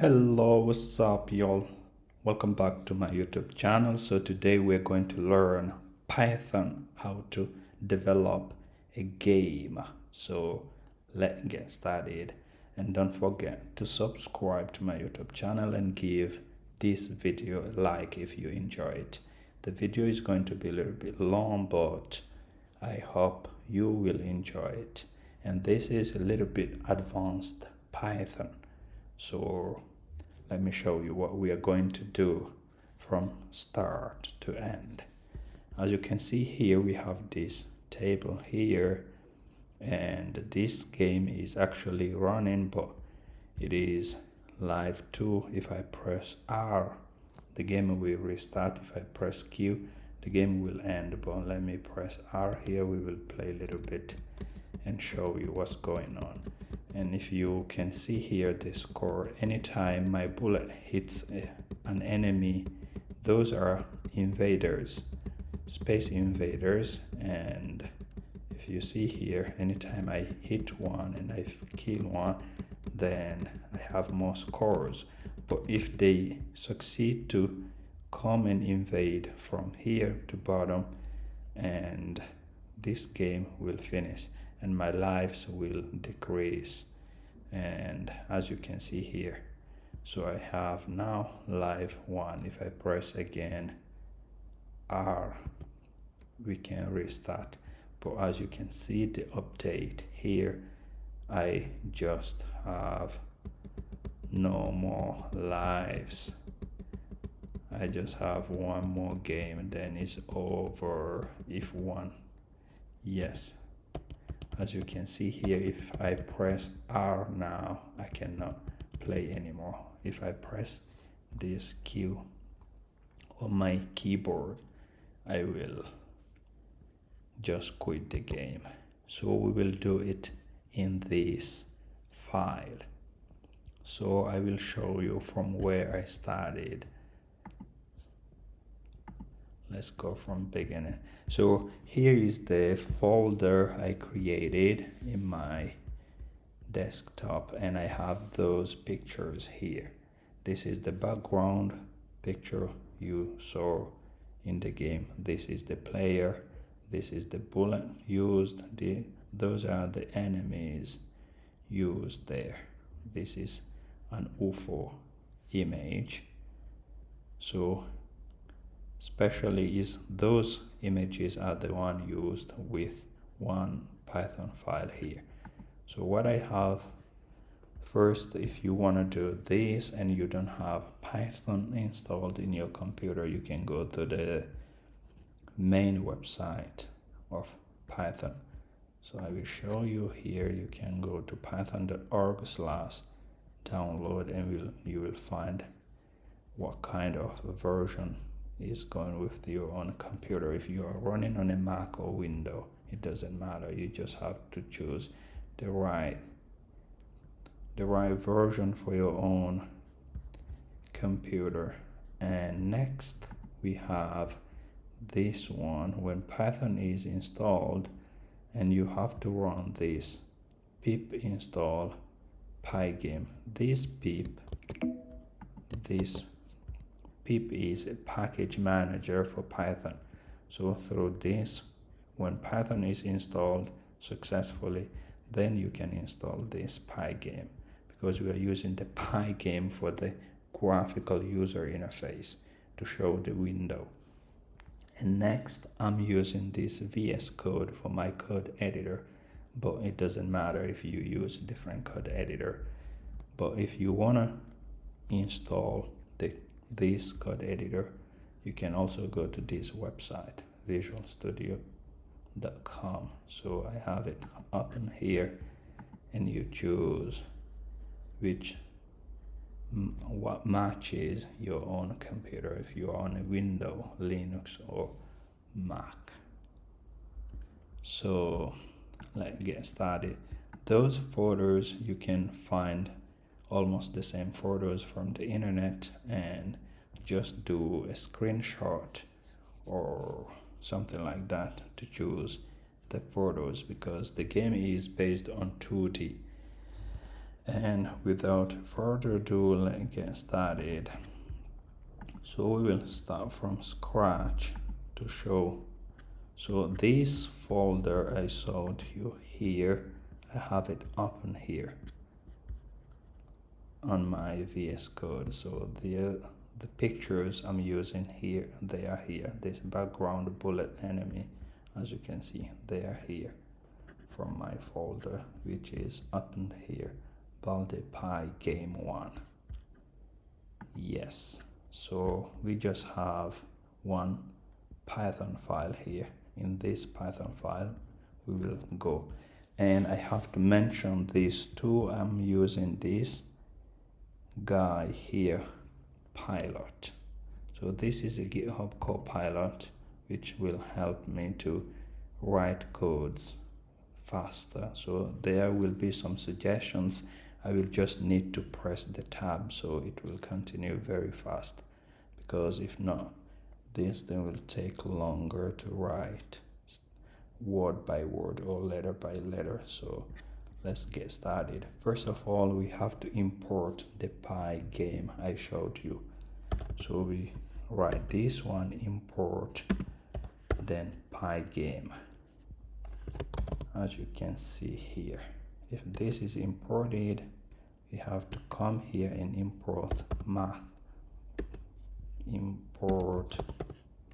Hello, what's up, y'all? Welcome back to my YouTube channel. So today we're going to learn Python, how to develop a game. So let's get started, and don't forget to subscribe to my YouTube channel and give this video a like if you enjoy it. The video is going to be a little bit long, but I hope you will enjoy it. And this is a little bit advanced Python. So let me show you what we are going to do from start to end. As you can see here, we have this table here, and this game is actually running, but it is live too. If I press R, the game will restart. If I press Q, the game will end. But let me press R here. We will play a little bit and show you what's going on. And if you can see here the score, anytime my bullet hits an enemy, those are invaders, space invaders. And if you see here, anytime I hit one and I kill one, then I have more scores. But if they succeed to come and invade from here to bottom, and this game will finish and my lives will decrease. And as you can see here, so I have now life 1. If I press again R, we can restart. But as you can see, the update here, I just have no more lives. I just have one more game and then it's over. If one, yes. As you can see here, if I press R now, I cannot play anymore. If I press this Q on my keyboard, I will just quit the game. So we will do it in this file. So I will show you from where I started. Let's go from beginning. So here is the folder I created in my desktop, and I have those pictures here. This is the background picture you saw in the game. This is the player. This is the bullet used. Those are the enemies used there. This is an UFO image. So especially is those images are the one used with one Python file here. So what I have first, if you want to do this and you don't have Python installed in your computer, you can go to the main website of Python. So I will show you here. You can go to python.org/download and you will find what kind of version is going with your own computer. If you are running on a Mac or Windows, it doesn't matter. You just have to choose the right version for your own computer. And next we have this one. When Python is installed, and you have to run this pip install pygame. This pip is a package manager for Python. So through this, when Python is installed successfully, then you can install this pygame, because we are using the pygame for the graphical user interface to show the window. And next, I'm using this VS Code for my code editor, but it doesn't matter if you use different code editor. But if you want to install this code editor, you can also go to this website, visualstudio.com. So I have it open here, and you choose what matches your own computer, if you're on a Windows, Linux, or Mac. So let's get started. Those photos, you can find almost the same photos from the internet, and just do a screenshot or something like that to choose the photos, because the game is based on 2D. And without further ado, let's get started. So we will start from scratch to show. So this folder I showed you here, I have it open here on my VS Code. So the pictures I'm using here, they are here. This background bullet enemy, as you can see, they are here from my folder, which is opened here, Bal-Dez-Pygame 1. Yes, so we just have one Python file here. In this Python file we will go, and I have to mention these two. I'm using this guy here, pilot. So this is a GitHub Copilot which will help me to write codes faster. So there will be some suggestions. I will just need to press the tab so it will continue very fast, because if not, this then will take longer to write word by word or letter by letter. So let's get started. First of all, we have to import the Pygame I showed you. So we write this one, import, then Pygame. As you can see here, if this is imported, we have to come here and import math. Import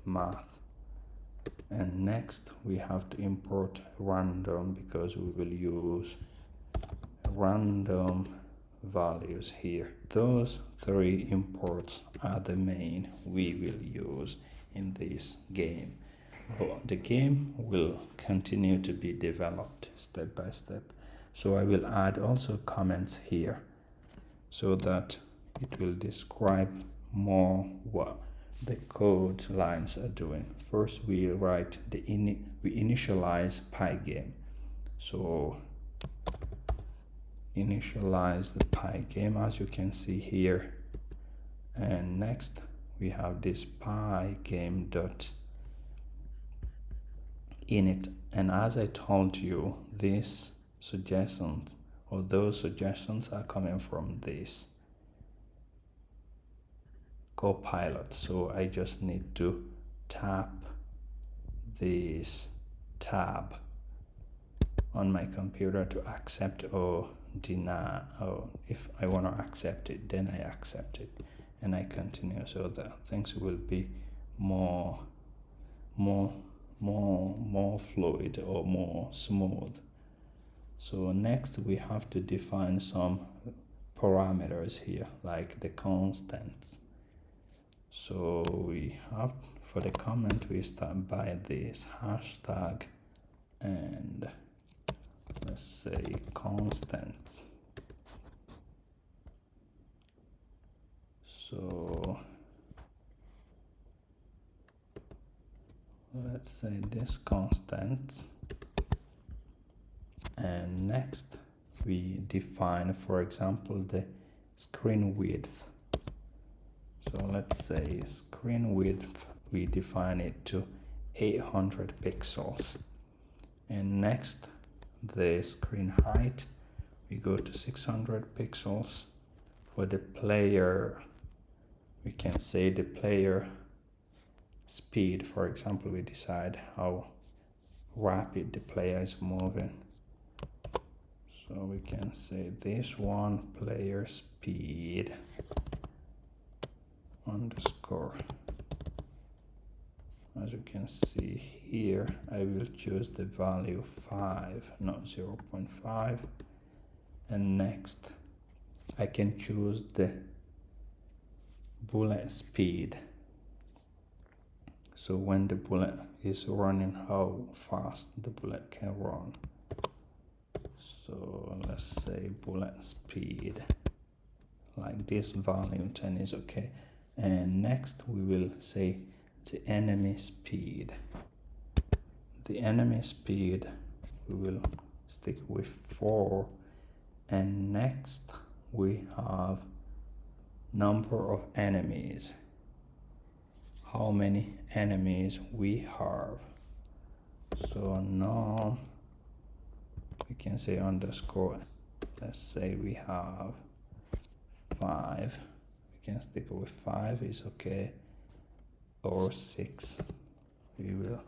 math. And next we have to import random, because we will use random values here. Those three imports are the main we will use in this game, but the game will continue to be developed step by step. So I will add also comments here so that it will describe more what the code lines are doing. First we write we initialize Pygame. So initialize the Pygame, as you can see here, and next we have this Pygame dot init. And as I told you, these suggestions or those suggestions are coming from this Copilot. So I just need to tap this tab on my computer to accept or deny, or if I want to accept it, then I accept it and I continue, so that things will be more fluid or more smooth. So next we have to define some parameters here, like the constants. So we have, for the comment, we start by this hashtag and let's say constants. So let's say this constant, and next we define, for example, the screen width. So let's say screen width, we define it to 800 pixels, and next the screen height, we go to 600 pixels. For the player, we can say the player speed, for example, we decide how rapid the player is moving. So we can say this one, player speed underscore. As you can see here, I will choose the value 5, not 0.5. And next I can choose the bullet speed. So when the bullet is running, how fast the bullet can run. So let's say bullet speed, like this value 10 is okay. And next we will say the enemy speed. The enemy speed we will stick with 4, and next we have number of enemies, how many enemies we have. So now we can say underscore let's say we have 5. We can stick with 5 is okay, or 6. We will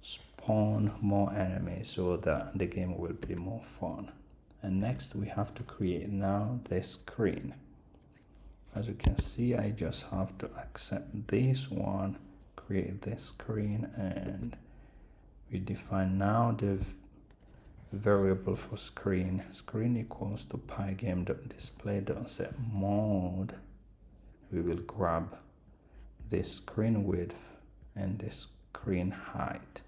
spawn more enemies so that the game will be more fun. And next we have to create now this screen. As you can see, I just have to accept this one, create this screen, and we define now the variable for screen. Screen equals to pygame.display.set mode. We will grab this screen width and this screen height.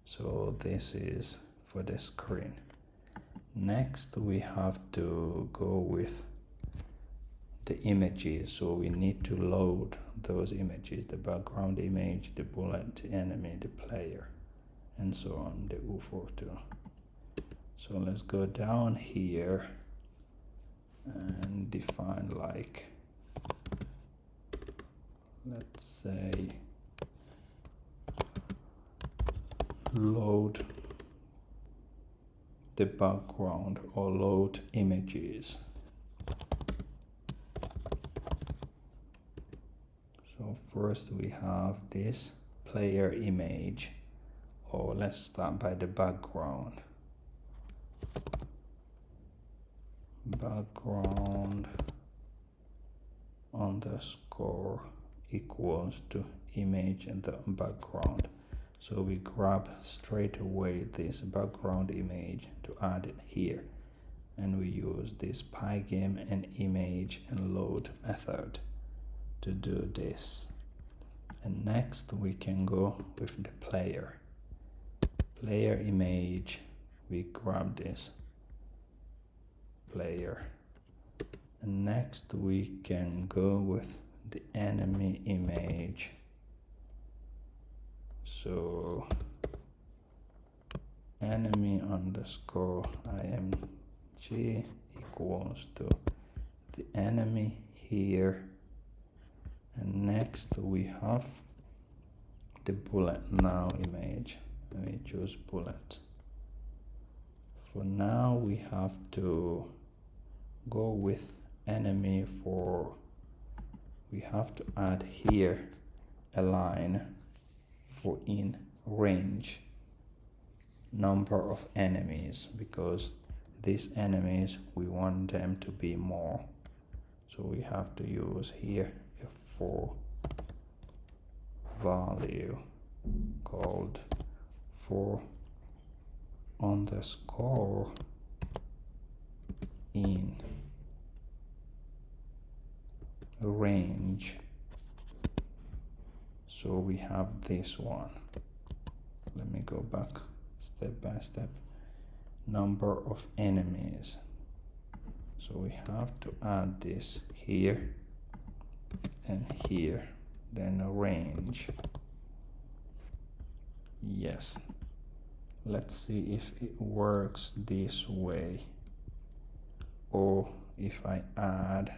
So this is for the screen. Next we have to go with the images, so we need to load those images, the background image, the bullet, the enemy, the player, and so on, the UFO too. So let's go down here and define, like, let's say load the background or load images. So first we have this player image, or let's start by the background. Background underscore equals to image and the background. So we grab straight away this background image to add it here, and we use this pygame and image and load method to do this. And next we can go with the player image. We grab this player, and next we can go with the enemy image. So enemy underscore img equals to the enemy here, and next we have the bullet now image. We choose bullet. For now we have to go with enemy. For we have to add here a line for in range number of enemies, because these enemies we want them to be more, so we have to use here a for value called for underscore in range. So we have this one. Let me go back step by step. Number of enemies. So we have to add this here and here, then a range. Yes. Let's see if it works this way, or if I add.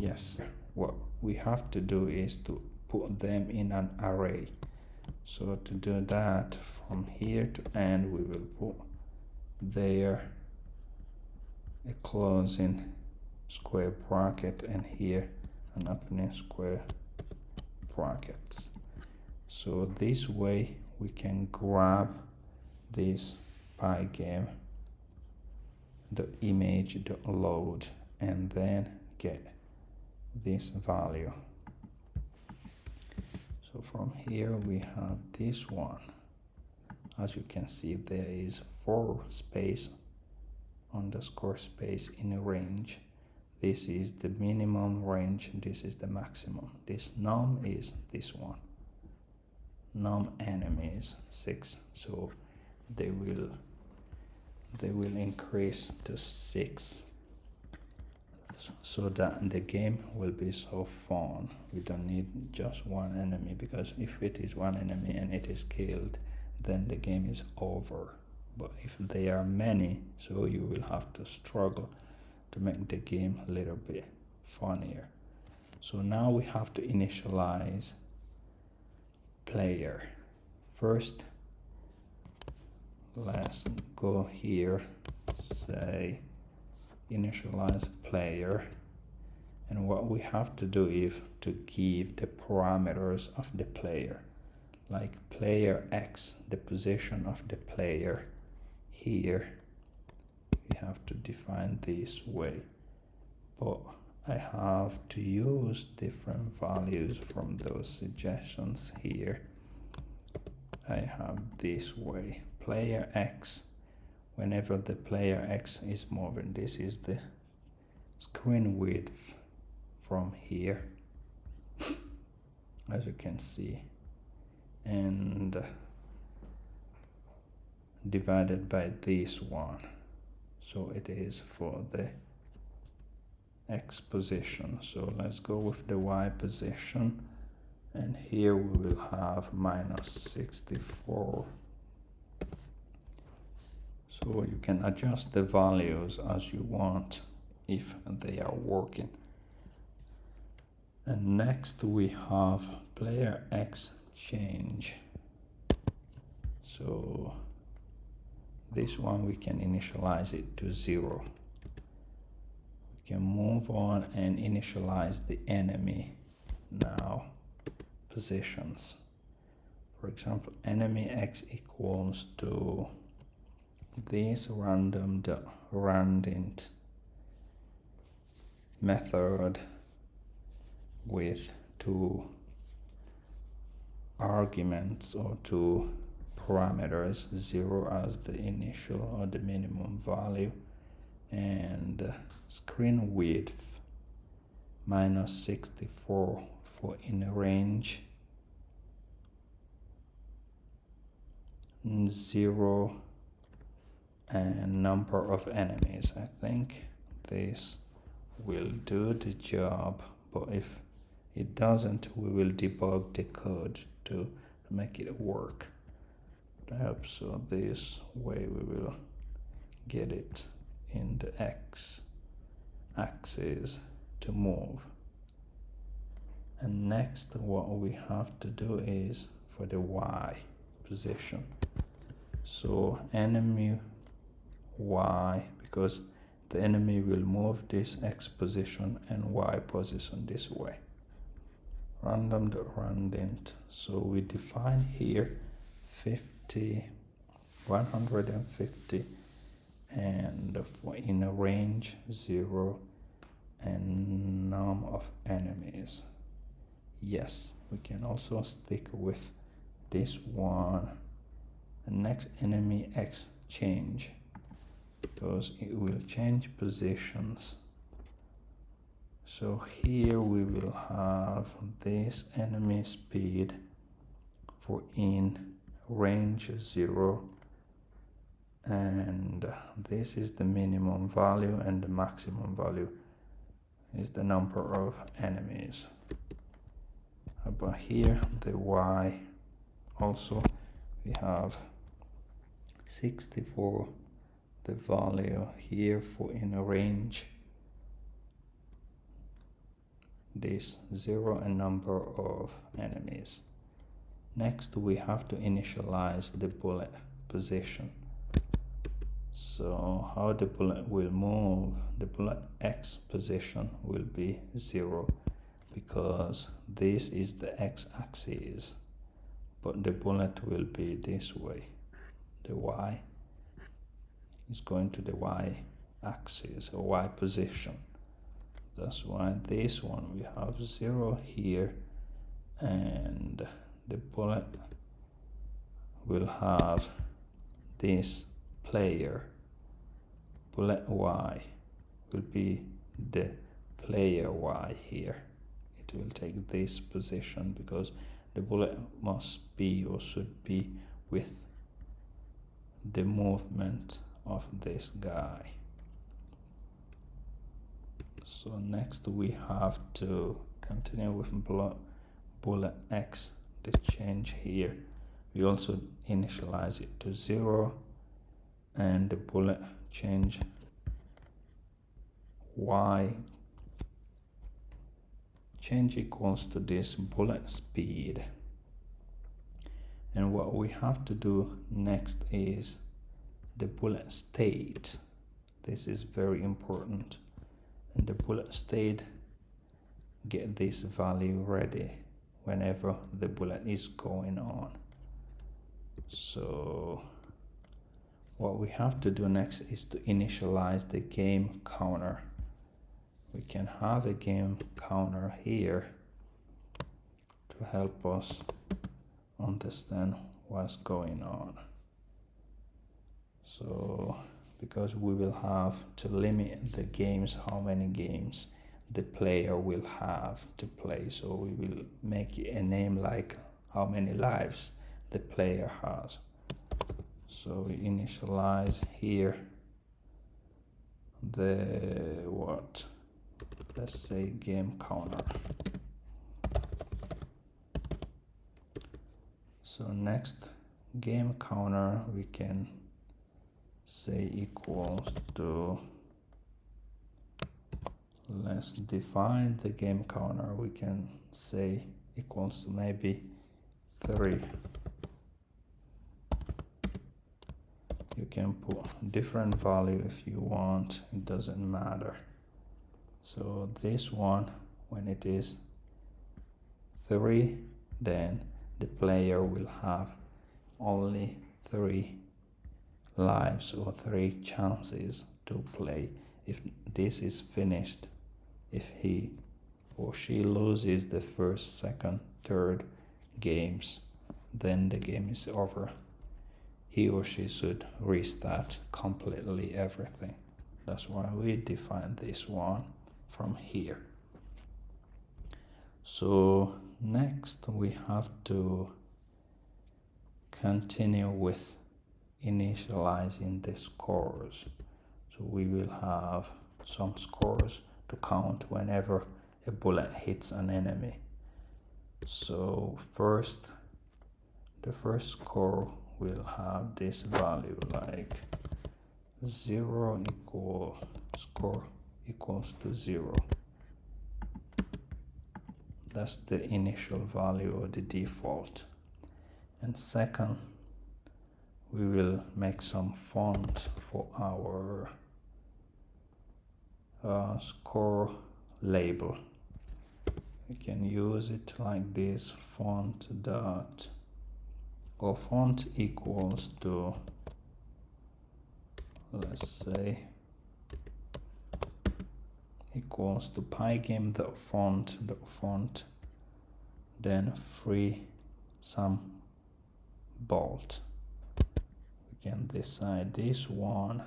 Yes. What we have to do is to put them in an array. So to do that, from here to end, we will put there a closing square bracket, and here an opening square brackets. So this way we can grab this pygame, the image, the load, and then get this value. So from here we have this one. As you can see, there is 4 space underscore space in a range. This is the minimum range, this is the maximum. This num is this one. Num enemies 6, so they will increase to 6, so that the game will be so fun. We don't need just one enemy, because if it is one enemy and it is killed, then the game is over. But if there are many, so you will have to struggle to make the game a little bit funnier. So now we have to initialize player. First let's go here, say initialize player, and what we have to do is to give the parameters of the player, like player X, the position of the player. Here we have to define this way, but I have to use different values from those suggestions here. I have this way, player X, whenever the player X is moving, this is the screen width from here, as you can see, and divided by this one, so it is for the X position. So let's go with the Y position, and here we will have -64. So you can adjust the values as you want if they are working. And next we have player X change. So this one we can initialize it to 0. We can move on and initialize the enemy now positions. For example, enemy X equals to this random.randint method with 2 arguments or 2 parameters, 0 as the initial or the minimum value, and screen width -64 for in range, 0 and number of enemies. I think this will do the job, but if it doesn't, we will debug the code to make it work. So this way we will get it in the X axis to move. And next what we have to do is for the Y position. So enemy Y, because the enemy will move this X position and Y position this way. Random.randint. So we define here 150, and for in a range 0 and num of enemies. Yes, we can also stick with this one. And next enemy X change, because it will change positions. So here we will have this enemy speed for in range 0, and this is the minimum value, and the maximum value is the number of enemies. But here the Y also we have 64, the value here for in a range, this 0 and number of enemies. Next we have to initialize the bullet position. So how the bullet will move, the bullet X position will be 0, because this is the X axis, but the bullet will be this way. The Y is going to the Y axis or Y position. That's why this one we have 0 here, and the bullet will have this player. Bullet Y will be the player Y here. It will take this position because the bullet must be or should be with the movement of this guy. So next we have to continue with bullet X, the change here. We also initialize it to 0, and the bullet change Y change equals to this bullet speed. And what we have to do next is the bullet state. This is very important. And the bullet state, get this value ready whenever the bullet is going on. So what we have to do next is to initialize the game counter. We can have a game counter here to help us understand what's going on. So because we will have to limit the games, how many games the player will have to play, so we will make it a name like how many lives the player has. So we initialize here the what, let's say game counter. So next game counter we can say equals to, let's define the game counter, we can say equals to maybe 3. You can put different value if you want, it doesn't matter. So this one, when it is 3, then the player will have only 3 lives or 3 chances to play. If this is finished, if he or she loses the first, second, third games, then the game is over. He or she should restart completely everything. That's why we define this one from here. So next we have to continue with initializing the scores. So we will have some scores to count whenever a bullet hits an enemy. So first, the first score will have this value like 0 equal score equals to 0. That's the initial value or the default. And second, we will make some font for our score label. We can use it like this, font dot, or font equals to, let's say, equals to pygame.font, then free some bold. We can decide this one,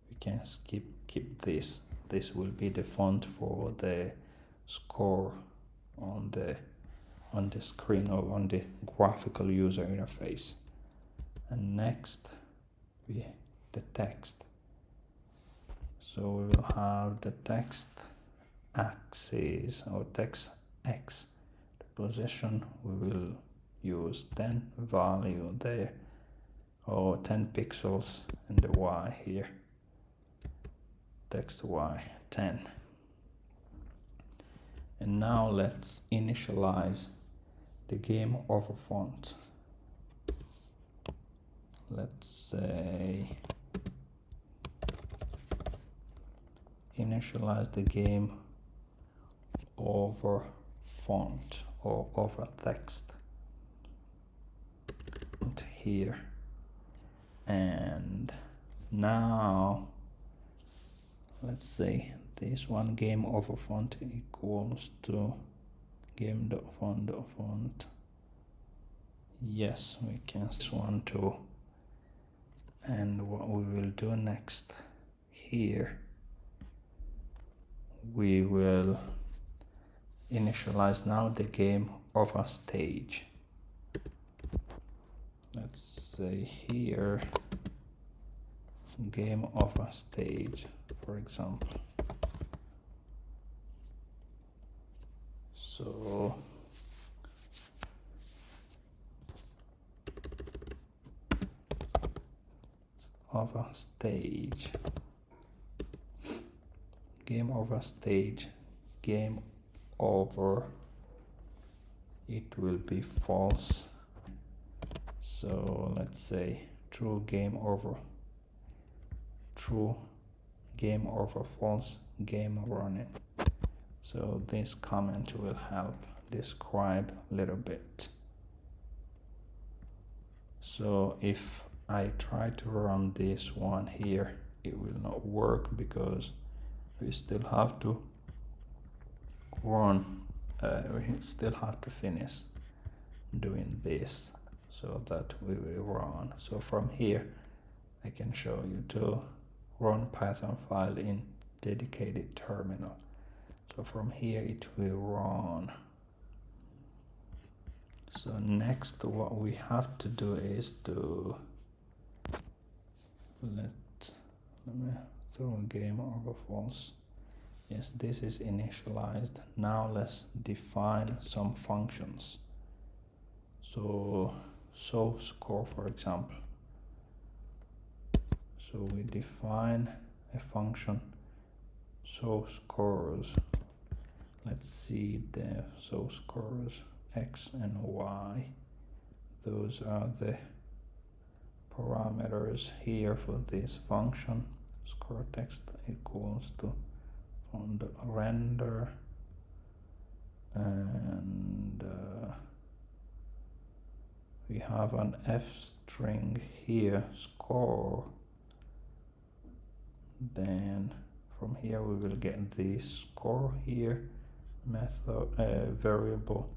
we can keep this. This will be the font for the score on the screen or on the graphical user interface. And next the text. So we will have the text axis or text x. The position we will use 10 value there, or 10 pixels, and the y here, text y 10. And now let's initialize the game over font. Let's say initialize the game over font or over text here. And now let's say this one, game over font equals to game.font. Yes, we can this one too. And what we will do next here, we will initialize now the game over stage. Let's say here game over stage, for example. So over stage, game over stage, game over, it will be false. So let's say true game over. true, game over, false, game running. So this comment will help describe a little bit. So if I try to run this one here, it will not work because we still have to run, we still have to finish doing this so that we will run. So from here I can show you to run Python file in dedicated terminal. So from here it will run. So next what we have to do is to let me throw a game over false. Yes, this is initialized. Now let's define some functions. So score, for example. So we define a function scores. Let's see the scores x and y. Those are the parameters here for this function. Score text equals to on the render, and we have an f string here, score. Then from here we will get the score here, method variable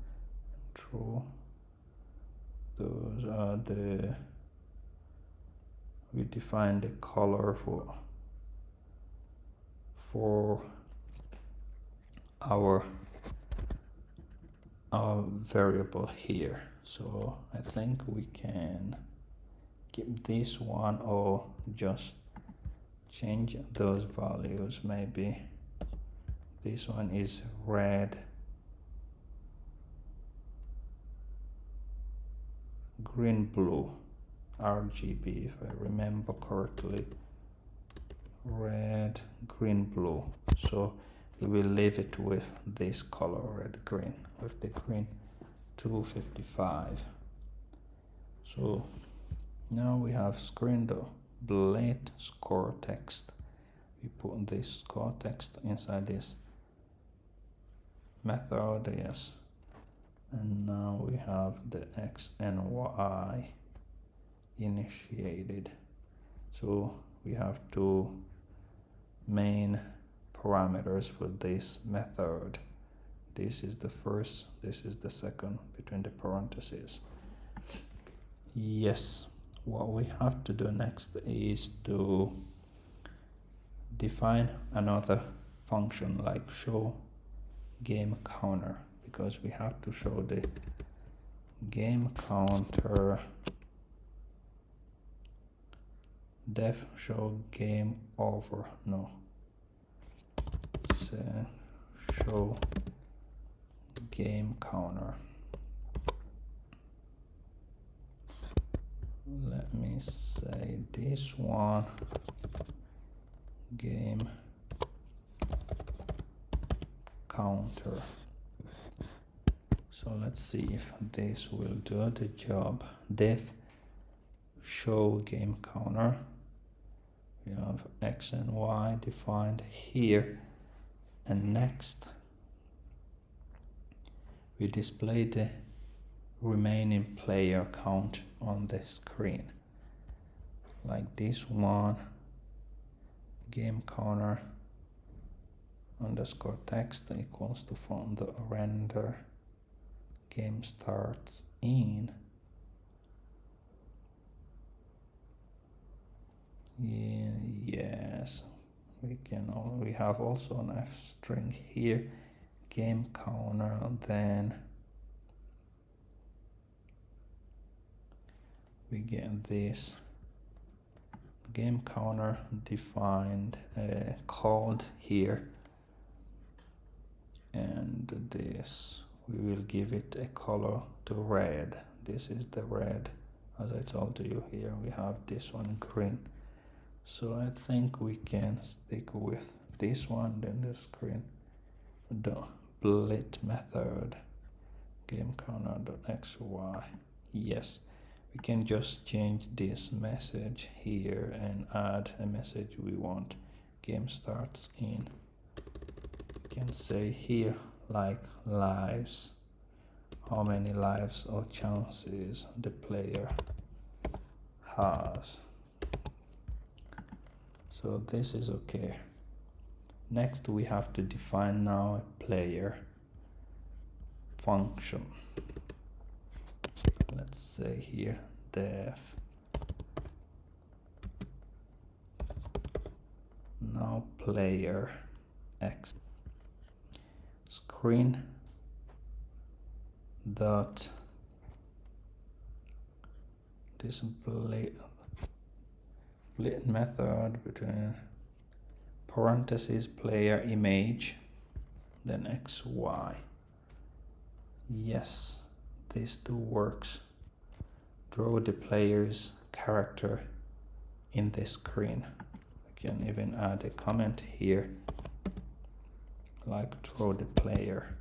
true. Those are the, we define the color for our variable here. So I think we can keep this one or just change those values. Maybe this one is red, green, blue, RGB if I remember correctly. Red, green, blue. So we will leave it with this color, red, green, with the green 255. So now we have screen the blade score text. We put this score text inside this method, yes. And now we have the x and y initiated. So we have two main parameters for this method. This is the first, this is the second between the parentheses. Yes, what we have to do next is to define another function like show game counter, because we have to show the game counter def show game over, no, so show game counter. Let me say this one, game counter. So let's see if this will do the job. Def show game counter. We have x and y defined here, and next we display the remaining player count on the screen, like this one, game counter underscore text equals to from the render game starts in. Yes, we have also an f string here, game counter. Then we get this game counter defined called here, and this we will give it a color to red. This is the red, as I told you. Here we have this one green. So I think we can stick with this one, then the screen, the split method, game counter.xy. Yes, we can just change this message here and add a message we want. Game starts in, we can say here like lives, how many lives or chances the player has. So this is okay. Next we have to define now a player function. Let's say here def now player x screen dot display split method between parentheses player image then xy. Yes, this too works. Draw the player's character in the screen. You can even add a comment here like draw the player,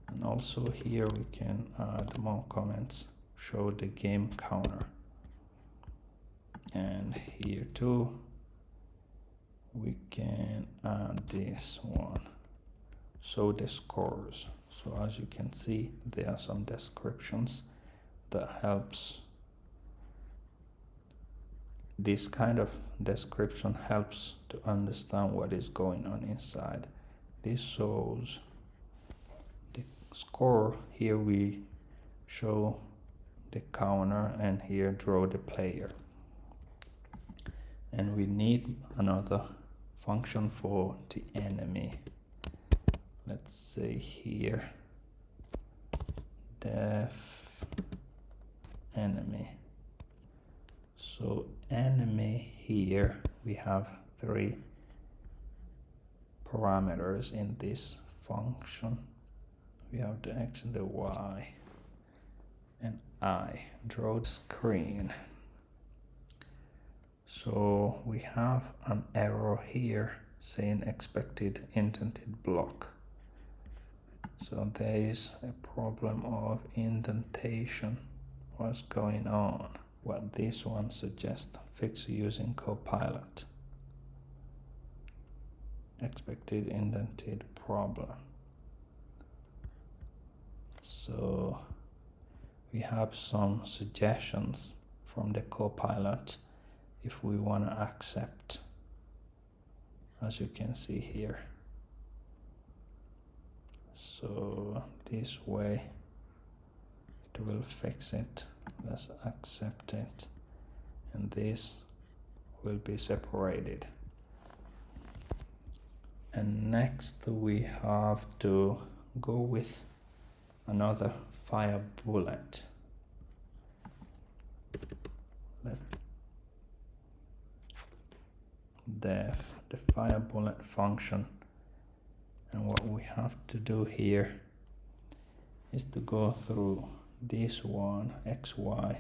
and also here we can add more comments, show the game counter, and here too we can add this one, show the scores. So as you can see, there are some descriptions that helps. This kind of description helps to understand what is going on inside. This shows the score. Here we show the counter and here draw the player. And we need another function for the enemy. Let's say here def enemy. So enemy, here we have 3 parameters in this function. We have the x, the y, and I. Draw the screen. So we have an error here saying expected indented block. So there is a problem of indentation. What's going on? What this one suggests, fix using Copilot. Expected indented problem. So we have some suggestions from the Copilot if we want to accept, as you can see here. So this way it will fix it. Let's accept it, and this will be separated. And next we have to go with another fire bullet. Def the fire bullet function, and what we have to do here is to go through this one, xy.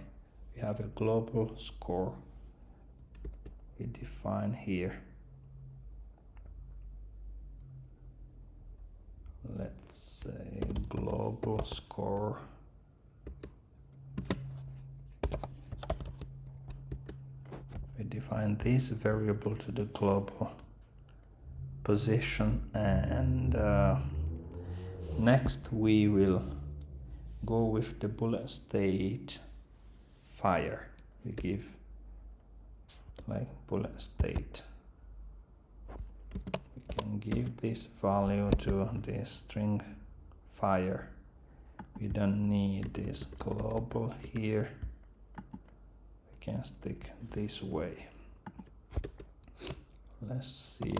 We have a global score we define here. Let's say global score we define this variable to the global position, and next we will go with the bullet state fire. We give like bullet state. We can give this value to this string fire. We don't need this global here. We can stick this way. Let's see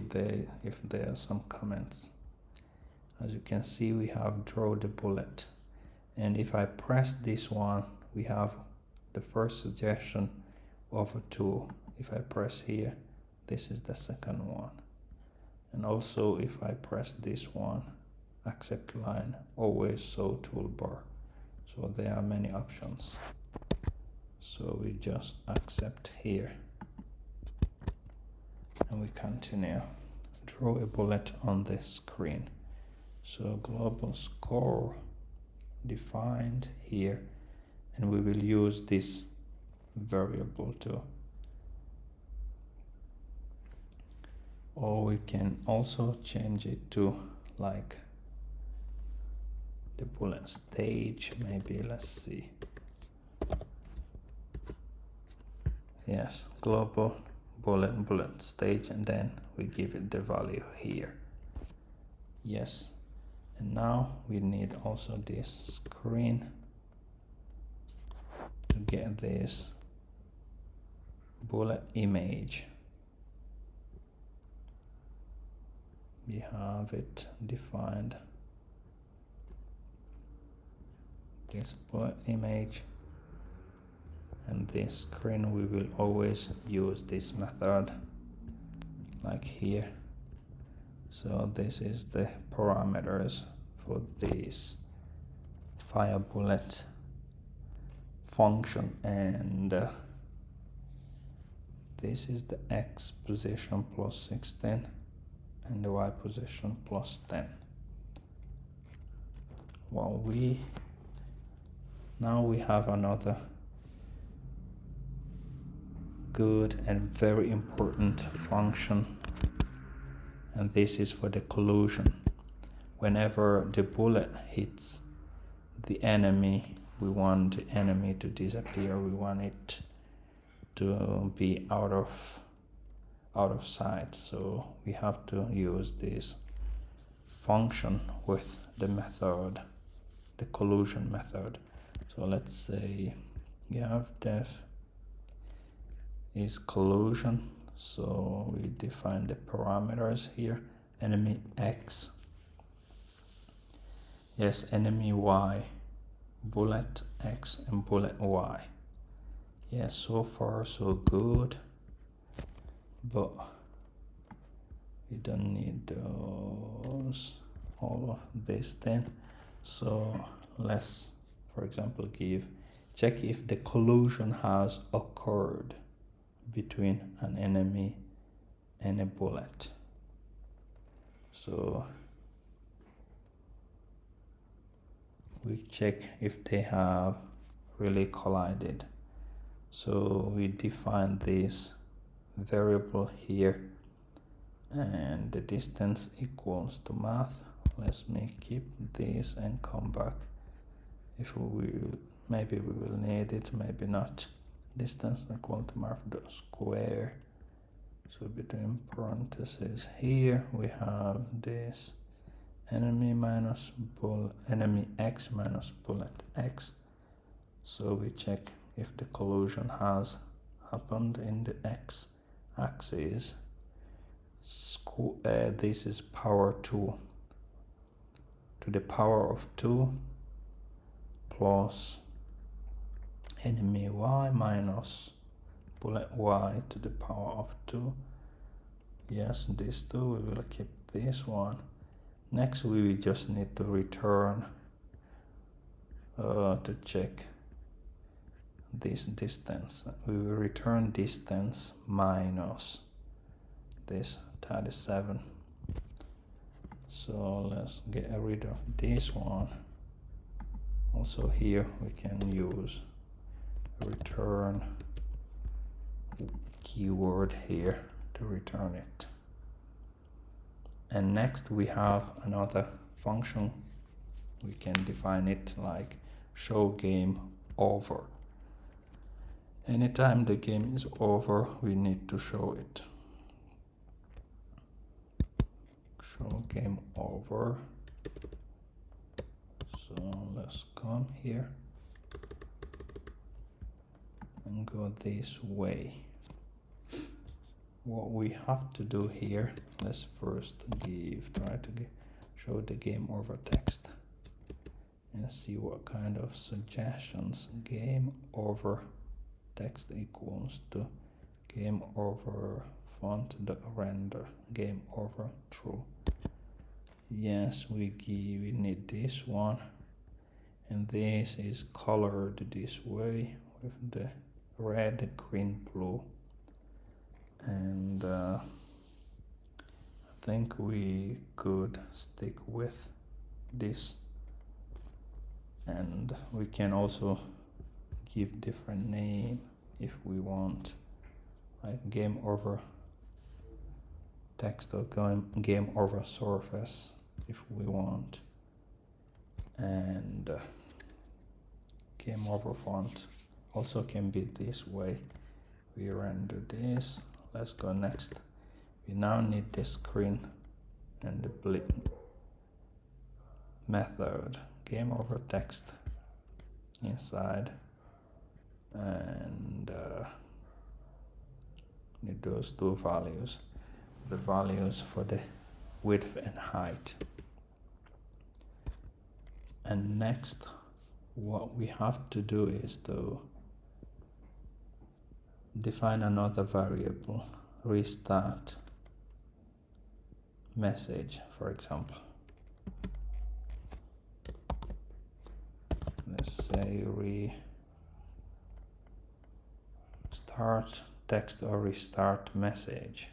if there are some comments. As you can see, we have draw the bullet, and if I press this one, we have the first suggestion of a 2. If I press here, this is the second one. And also if I press this one, accept line, always show toolbar. So there are many options. So we just accept here, and we continue. Draw a bullet on the screen. So global score defined here, and we will use this variable too. Or we can also change it to like the bullet stage, maybe. Let's see. Yes, global bullet stage, and then we give it the value here. Yes, and now we need also this screen to get this bullet image. We have it defined, this bullet image, and this screen we will always use this method like here. So this is the parameters for this fire bullet function, and this is the X position plus 16 and the Y position plus 10. Well, now we have another good and very important function, and this is for the collision. Whenever the bullet hits the enemy, we want the enemy to disappear, we want it to be out of sight, so we have to use this function with the method, the collision method. So let's say you have def is collision, so we define the parameters here, enemy X, yes, enemy Y, bullet X and bullet Y. Yes, so far so good, but we don't need those, all of this then. So let's, for example, check if the collision has occurred between an enemy and a bullet. So we check if they have really collided. So we define this variable here, and the distance equals to math. Let me keep this and come back if we will, maybe we will need it, maybe not. Distance equal to math dot square. So between parentheses here we have this enemy X minus bullet X. So we check if the collision has happened in the X axis. This is power 2 to the power of 2 plus enemy Y minus bullet Y to the power of 2. Yes, these two, we will keep this one. Next we just need to return to check this distance. We will return distance minus this 37. So let's get rid of this one. Also here we can use return keyword here to return it. And next we have another function. We can define it like show game over. Anytime the game is over, we need to show it. Show game over. So let's come here and go this way. What we have to do here, let's first try to show the game over text and see what kind of suggestions. Game over text equals to game over font.render, game over true. Yes, we need this one, and this is colored this way with the red, green, blue, and I think we could stick with this, and we can also give different name if we want, like game over text or game over surface if we want, and game over font also can be this way. We render this. Let's go next. We now need the screen and the blip method, game over text inside, and need those two values, the values for the width and height. And next, what we have to do is to define another variable, restart message, for example. Let's say restart text or restart message.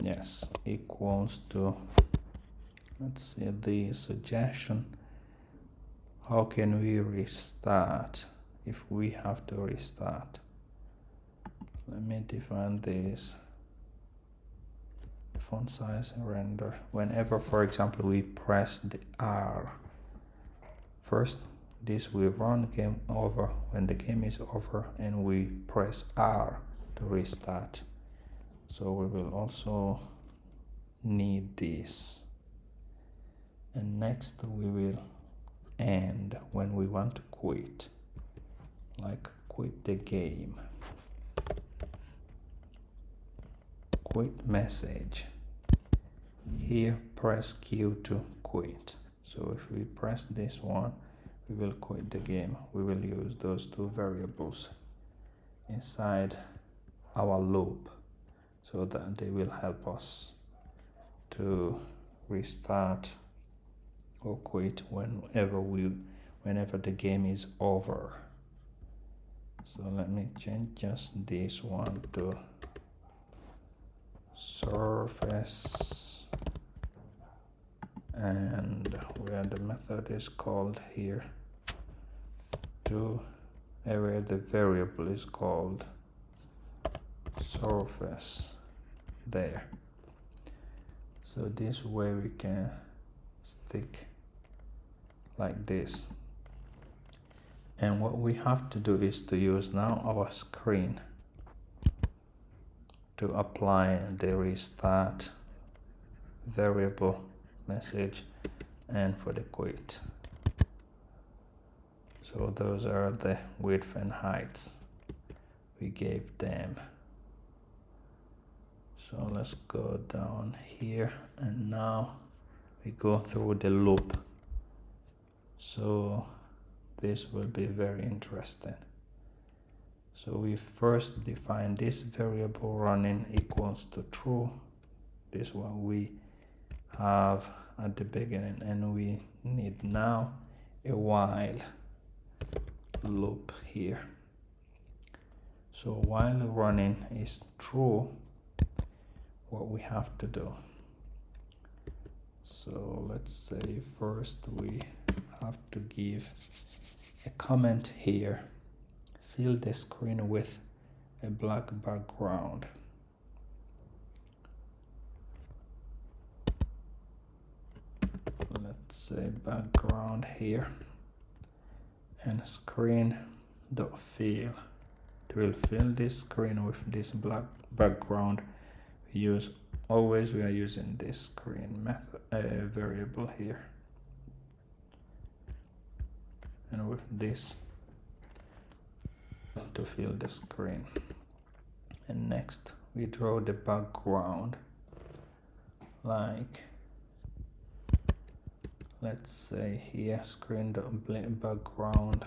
Yes, equals to, let's see, the suggestion. How can we restart if we have to restart? Let me define this. Font size and render. Whenever, for example, we press the R, first this will run game over when the game is over, and we press R to restart. So we will also need this. And next we will end when we want to quit, like quit the game. Quit message. Here press Q to quit. So if we press this one, we will quit the game. We will use those two variables inside our loop so that they will help us to restart or quit whenever the game is over. So let me change just this one to surface, and where the method is called here to where the variable is called surface there. So this way we can stick like this. And what we have to do is to use now our screen to apply the restart variable message and for the quit. So those are the width and heights we gave them. So let's go down here, and now we go through the loop. So this will be very interesting. So we first define this variable running equals to true. This is what we have at the beginning, and we need now a while loop here. So while running is true, what we have to do. So let's say first we have to give a comment here. Fill the screen with a black background. Let's say background here, and screen dot fill. It will fill this screen with this black background. We are using this screen method variable here, and with this to fill the screen. And next we draw the background, like let's say here screen dot background,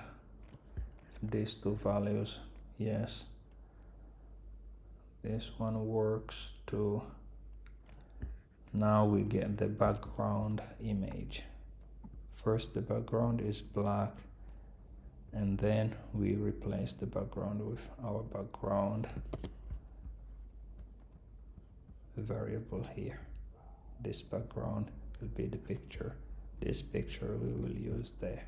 these two values. Yes, this one works too. Now we get the background image. First the background is black, and then we replace the background with our background. variable here. This background will be the picture. This picture we will use there.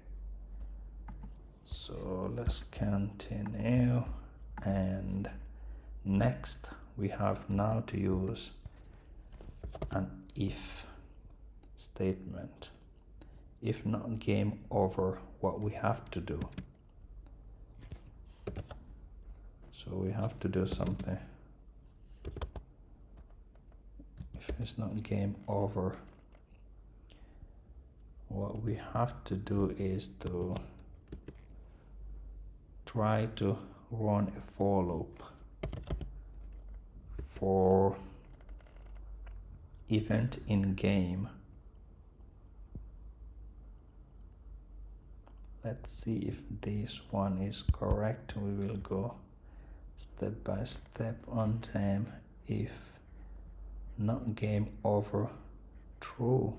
So let's continue, and next we have now to use an if statement. If not game over, what we have to do. So we have to do something. If it's not game over, what we have to do is to try to run a for loop for event in game. Let's see if this one is correct. We will go step by step on time. If not game over, true.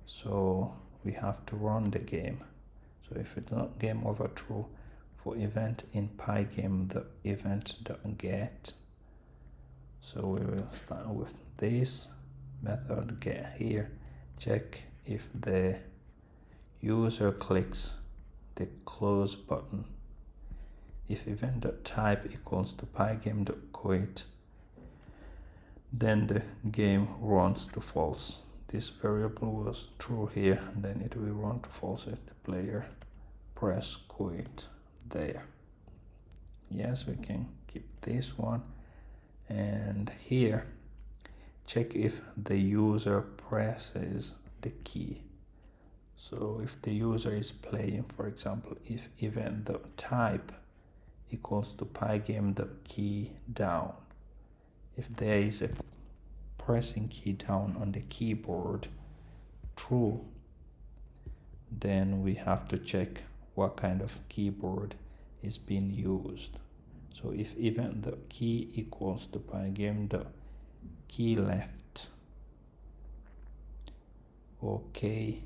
So we have to run the game. So if it's not game over, true. For event in Pygame, the event.get. So we will start with this method get here. Check if the user clicks the close button. If event.type equals to pygame.quit, then the game runs to false. This variable was true here, then it will run to false if the player press quit there. Yes, we can keep this one. And here, check if the user presses the key. So if the user is playing, for example, if event.type equals to pygame.key down, if there is a pressing key down on the keyboard, true, then we have to check what kind of keyboard is being used. So if event.key equals to pygame.key left, okay,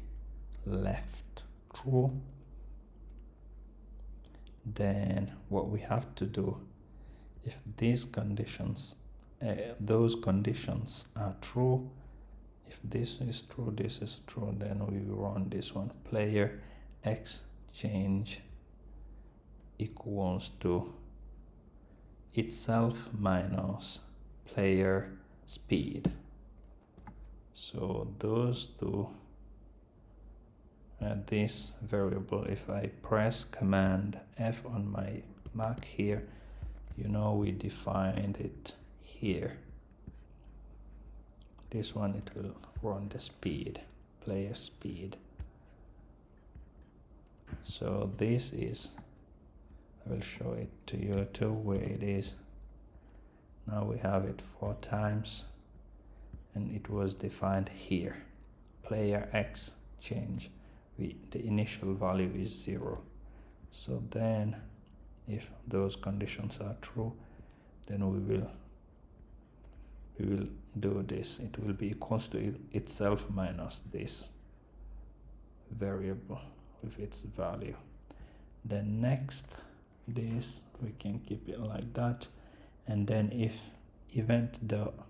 left, true, then what we have to do, if these conditions, those conditions are true, if this is true, this is true, then we will run this one. Player x change equals to itself minus player speed. So those two, this variable, if I press Command F on my Mac here, you know we defined it here. This one, it will run the speed, player speed. So this is, I will show it to you too where it is. Now we have it 4 times, and it was defined here. Player X change, the initial value is 0. So then if those conditions are true, then we will do this. It will be equals to itself minus this variable with its value. Then next, this we can keep it like that, and then if event.key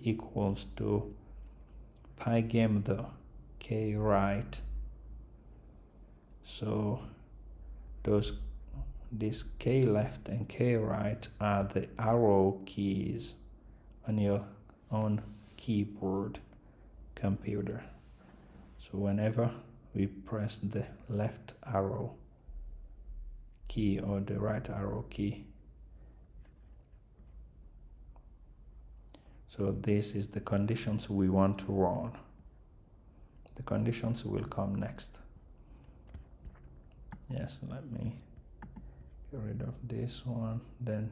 equals to pygame.key right, so this K left and K right are the arrow keys on your own keyboard computer. So whenever we press the left arrow key or the right arrow key, so this is the conditions we want to run. The conditions will come next. Yes, let me get rid of this one. Then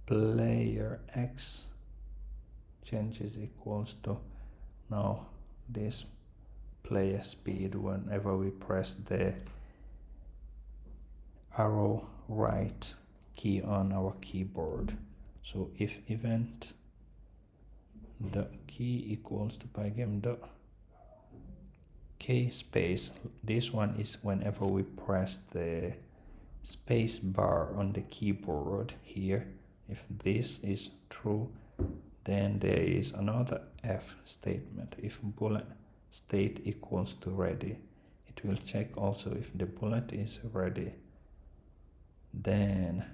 player X changes equals to now this player speed whenever we press the arrow right key on our keyboard. So if event the key equals to pygame.k space, this one is whenever we press the space bar on the keyboard here, If this is true, then there is another F statement. If bullet state equals to ready, it will check also if the bullet is ready. Then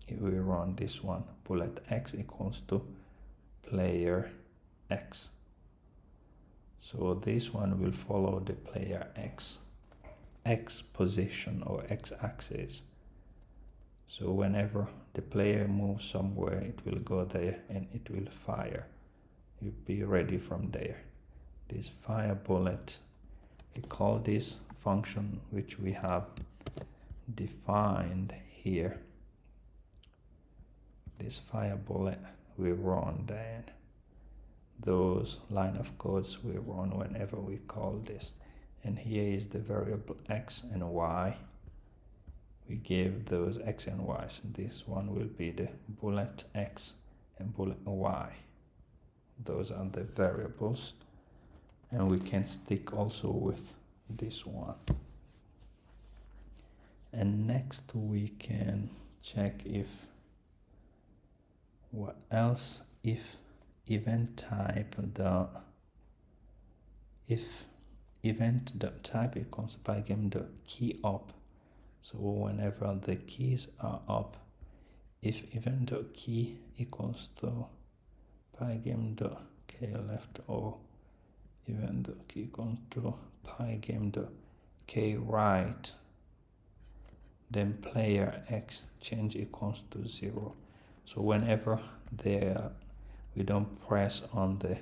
it will run this one, bullet X equals to player X. So this one will follow the player X position or X axis. So whenever the player moves somewhere, it will go there and it will fire. You'll be ready from there. This fire bullet, we call this function which we have defined here. This fire bullet will run, then those line of codes will run whenever we call this. And here is the variable X and Y. We gave those X and Y's. This one will be the bullet X and bullet Y. Those are the variables. And we can stick also with this one. And next we can check if what else, if event type type equals Pygame.key up. So whenever the keys are up, if event.key equals to Pygame.k left or event.key equals to Pygame.k right, then player X change equals to 0. So whenever we don't press on the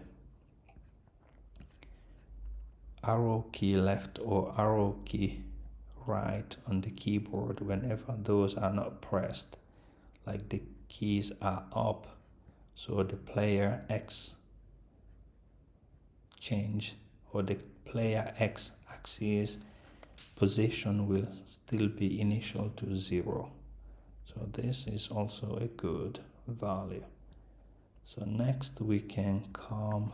arrow key left or arrow key right on the keyboard, whenever those are not pressed, like the keys are up, so the player X change or the player X axis position will still be initial to 0. So this is also a good value. So next we can come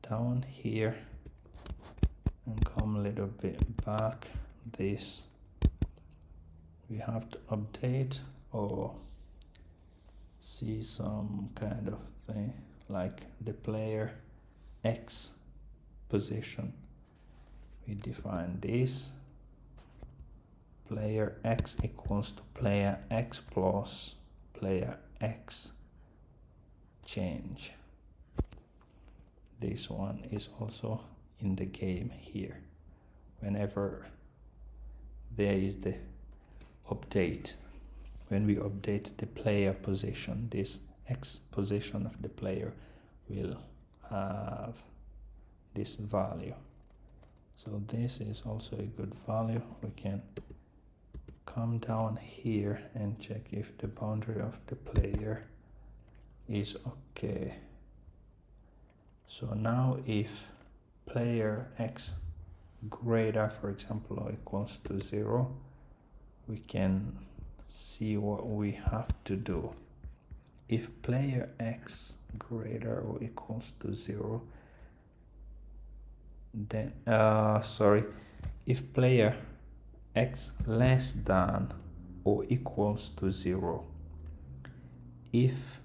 down here and come a little bit back. This we have to update or see some kind of thing like the player X position. We define this player X equals to player X plus player X change. This one is also in the game here. Whenever there is the update, when we update the player position, this X position of the player will have this value. So this is also a good value. We can come down here and check if the boundary of the player is okay. So now if player X greater, for example, or equals to 0, we can see what we have to do. If player X greater or equals to 0, then if player X less than or equals to 0, if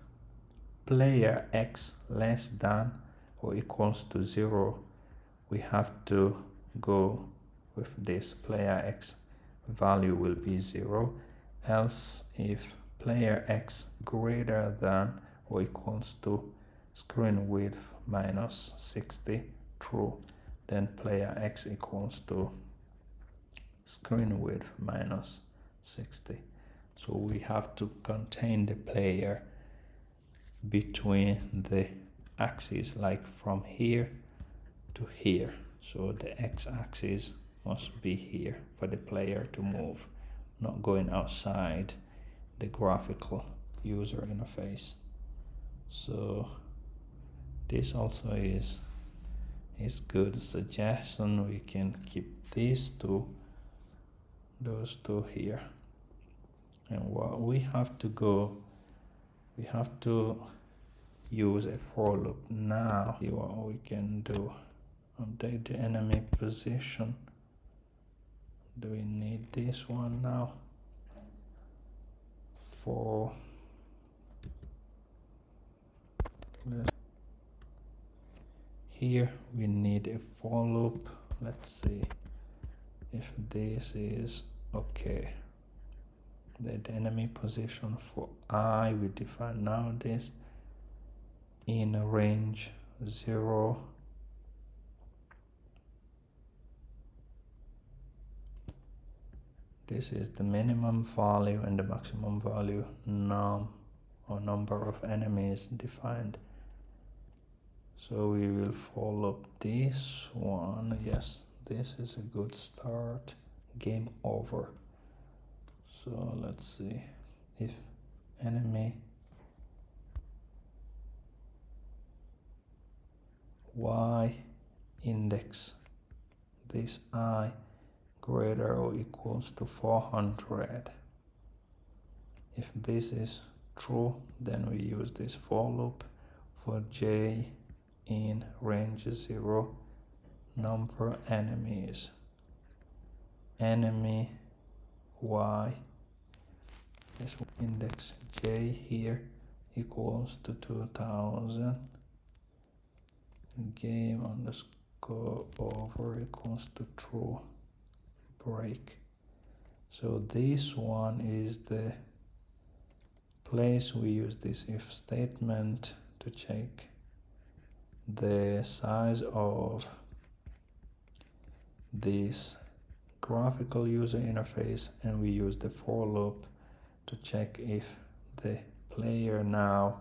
player X less than or equals to 0, we have to go with this player X value will be 0. Else if player X greater than or equals to screen width minus 60 true, then player X equals to screen width minus 60. So we have to contain the player between the axes, like from here to here. So the x-axis must be here for the player to move, not going outside the graphical user interface. So this also is good suggestion. We can keep these two, those two here. And what we have to go, we have to use a for loop now. See what we can do. Update the enemy position. Do we need this one now? for here we need a for loop. Let's see if this is okay. The enemy position for I, we define now this in range 0. This is the minimum value, and the maximum value number of enemies defined. So we will follow this one. Yes, this is a good start. Game over. So let's see if enemy y index this I greater or equals to 400. If this is true, then we use this for loop. For j in range 0, number enemies, enemy y, this index j here equals to 2000, game underscore over equals to true, break. So this one is the place we use this if statement to check the size of this graphical user interface, and we use the for loop to check if the player now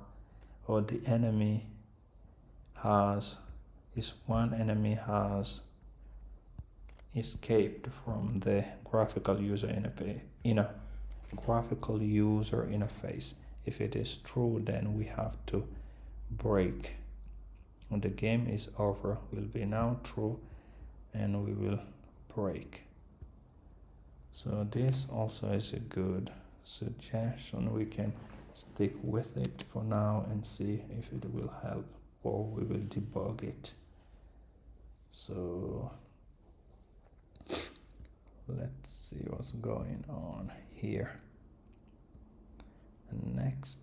or the enemy has one enemy has escaped from the graphical user interface. If it is true, then we have to break. When the game is over, will be now true, and we will break. So this also is a good suggestion. We can stick with it for now and see if it will help, or we will debug it. So let's see what's going on here. And next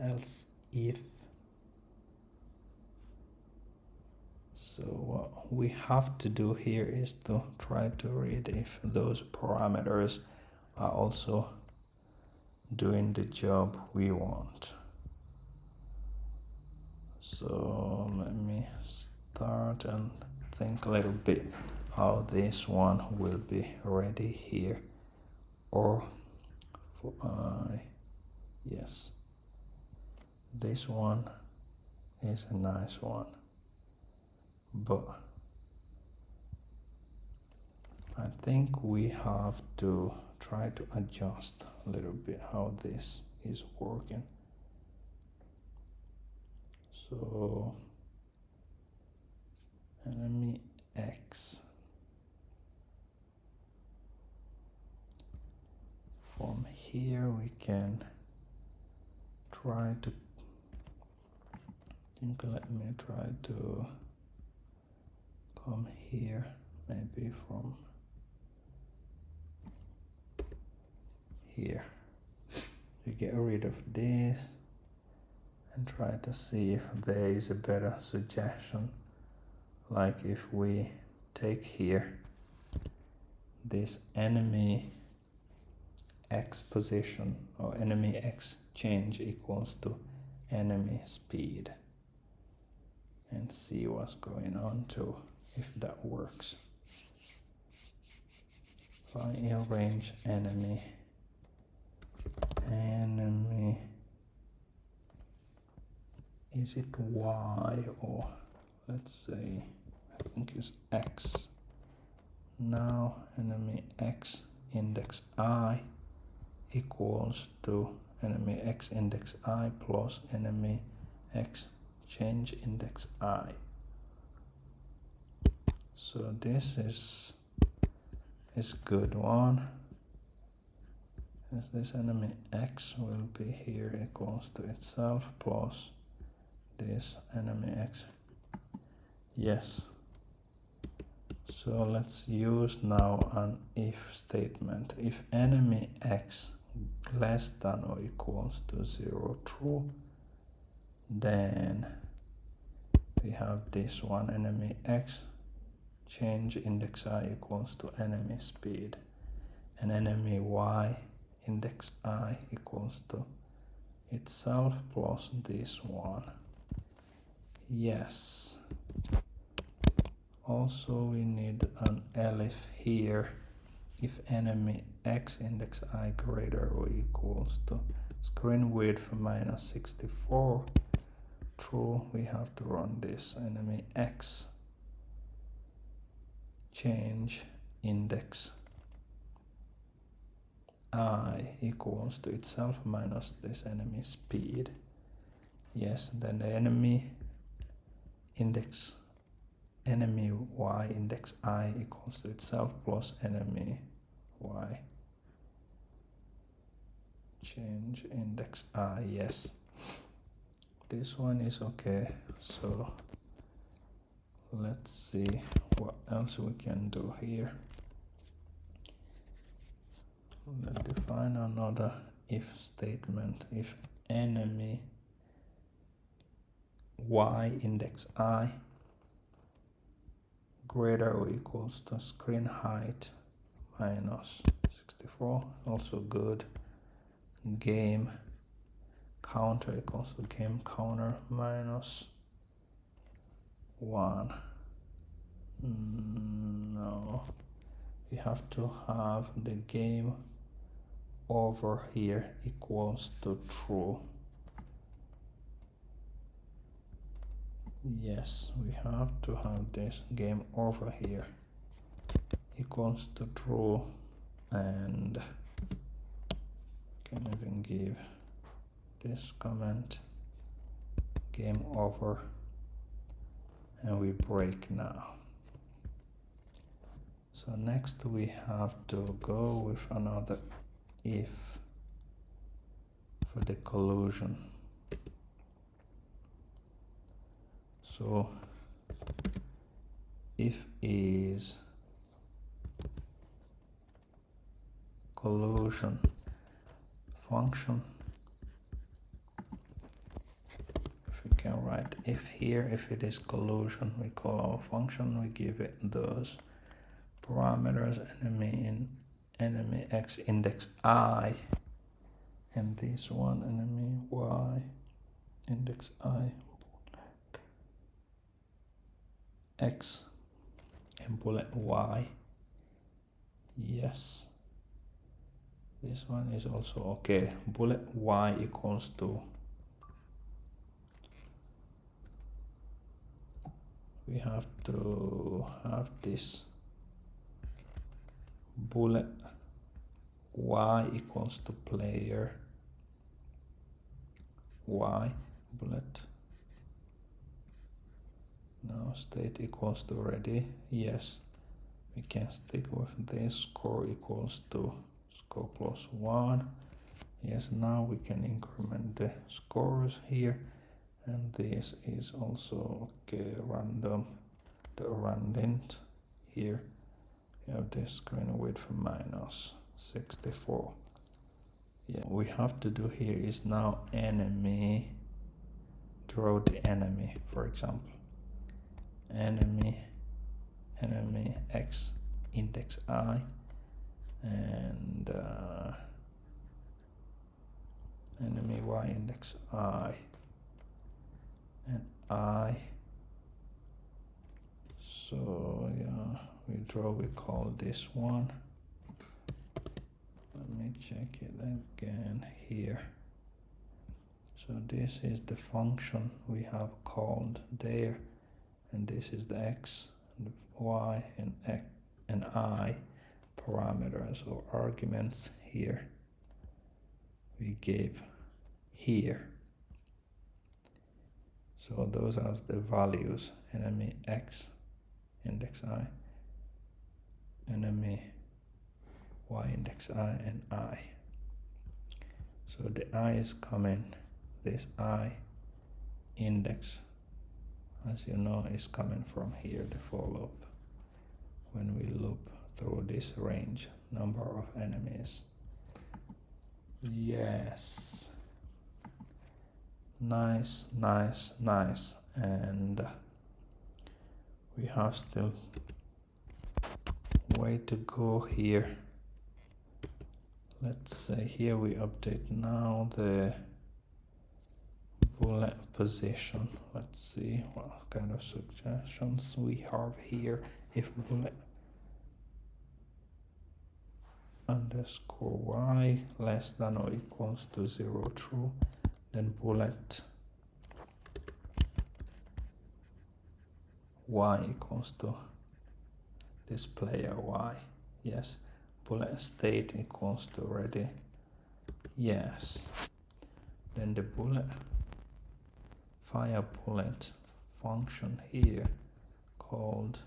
else if. So what we have to do here is to try to read if those parameters are also doing the job we want. So let me start and think a little bit how this one will be ready here. Or for yes, this one is a nice one, but I think we have to try to adjust a little bit how this is working. So enemy X, from here we can try to let me try to come here, maybe from here. We get rid of this and try to see if there is a better suggestion, like if we take here this enemy X position, or enemy X change equals to enemy speed, and see what's going on too, if that works. If I arrange enemy is it Y, or let's say I think it's X. Now enemy X index I equals to enemy X index I plus enemy X change index I. So this is good one. As this enemy X will be here equals to itself plus this enemy X. Yes. So let's use now an if statement. If enemy x less than or equals to 0 true, then we have this one, enemy x change index I equals to enemy speed, and enemy y index I equals to itself plus this one. Yes. Also we need an elif here. If enemy x index I greater or equals to screen width minus 64 true, we have to run this enemy x change index I equals to itself minus this enemy speed. Yes, then the enemy y index I equals to itself plus enemy y change index I. Yes, this one is okay. So let's see what else we can do here. Let's define another if statement. If enemy y index I greater or equals to screen height minus 64, also good. Game counter equals to game counter minus 1. No, we have to have the game over here equals to true. Yes, we have to have this game over here equals to true, and can even give this comment game over, and we break now. So next we have to go with another if for the collusion. So if is collusion function, if we can write if here, if it is collusion, we call our function, we give it those parameters, enemy x index I, and this one enemy y index I x and bullet y. Yes, this one is also okay. Bullet y equals to, we have to have this bullet y equals to player y bullet. Now state equals to ready. Yes, we can stick with this. Score equals to score plus 1. Yes, now we can increment the scores here, and this is also okay. Random, the randint here. We have this screen width minus 64. Yeah, we have to do here is now enemy, draw the enemy, for example. Enemy x index I, and enemy y index I, and I. So yeah, we call this one. Let me check it again here. So this is the function we have called there, and this is the x and the y and I parameters or arguments here we gave here. So those are the values: enemy x index I, enemy y index I, and I. So the I is coming, this I index, as you know, is coming from here, the for loop. when we loop through this range number of enemies. Yes, nice, nice, nice. And we have still way to go here. Let's say here we update now the bullet position. Let's see what kind of suggestions we have here. If bullet underscore y less than or equals to 0 true, then bullet y equals to this player y. Yes. Bullet state equals to ready. Yes. Then the bullet fire bullet function here called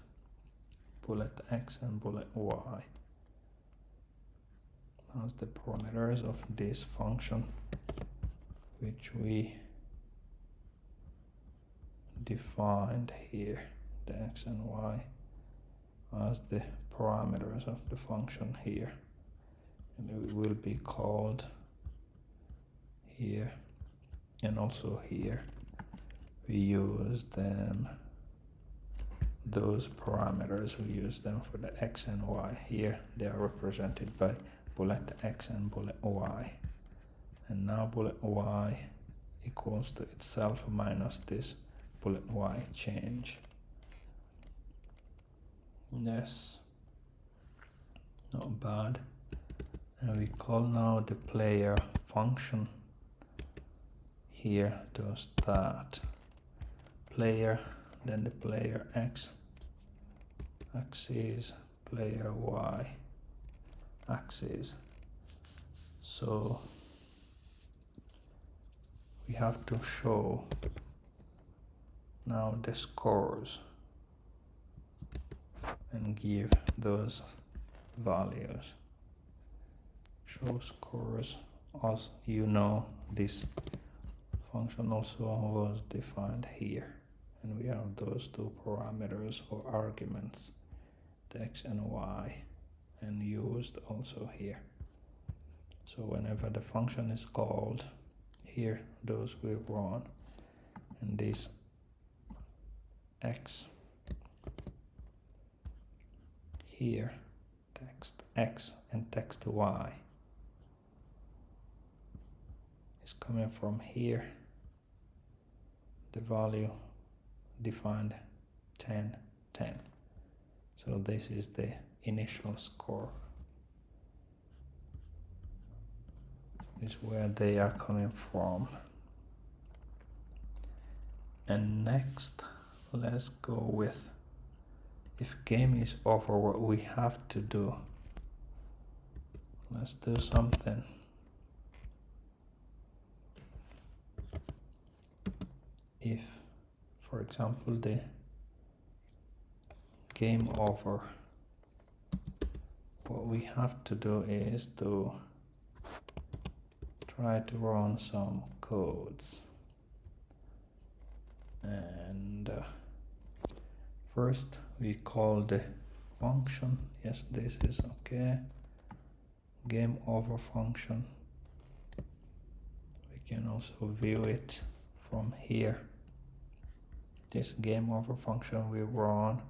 bullet x and bullet y. That's the parameters of this function, which we defined here, the x and y as the parameters of the function here, and it will be called here and also here. We use them, those parameters, we use them for the x and y. Here they are represented by bullet x and bullet y, and now bullet y equals to itself minus this bullet y change. Yes, not bad. And we call now the player function here to start player, then the player x axis, player y axis. So we have to show now the scores and give those values. Show scores. As you know, this function also was defined here, and we have those two parameters or arguments, the x and y, and used also here. So whenever the function is called here, those will run, and this x here, text x and text y, is coming from here, the value defined 10 10. So this is the initial score. This is where they are coming from. And next, let's go with, if game is over, what we have to do. Let's do something. If, for example, the game over, what we have to do is to try to run some codes. And first we call the function. Yes, this is okay. Game over function. We can also view it from here. This game over function will run,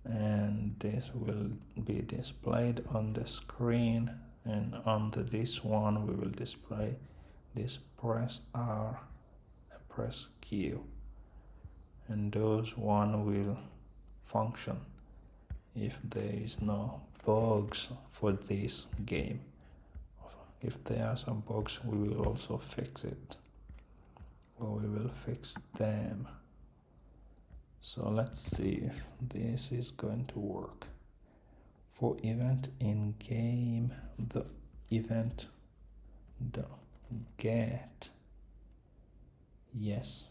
and this will be displayed on the screen, and under this one we will display this press R and press Q, and those one will function if there is no bugs for this game. If there are some bugs, we will also fix it, or we will fix them. So let's see if this is going to work. For event in game, the event the get, yes.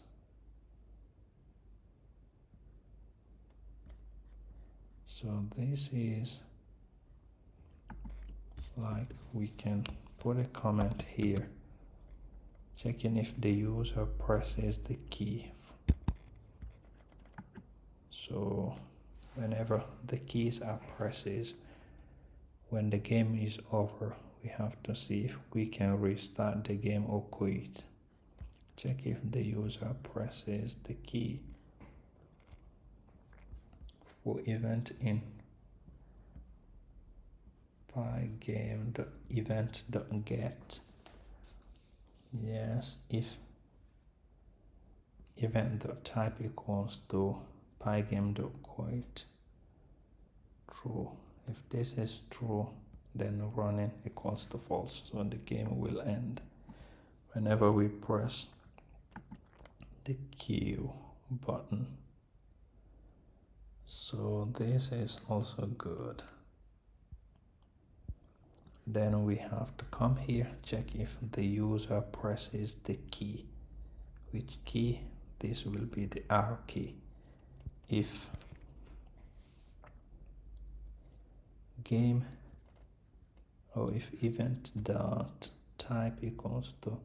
So this is like, we can put a comment here checking if the user presses the key. So whenever the keys are pressed. When the game is over, we have to see if we can restart the game or quit. Check if the user presses the key. For event in Pygame, the event.get. Yes, if event.type equals to Pygame.quit, true. If this is true, then running equals to false, so the game will end whenever we press the Q button. So this is also good. Then we have to come here, check if the user presses the key. Which key? This will be the R key. If game or if event dot type equals to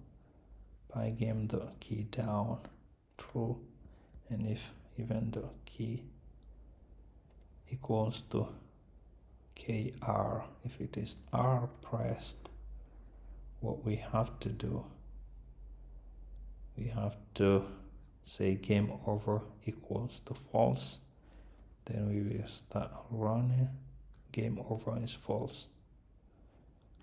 Pygame dot key down, true, and if event dot key equals to KR, if it is R pressed, what we have to do, we have to say game over equals to false, then we will start running. Game over is false,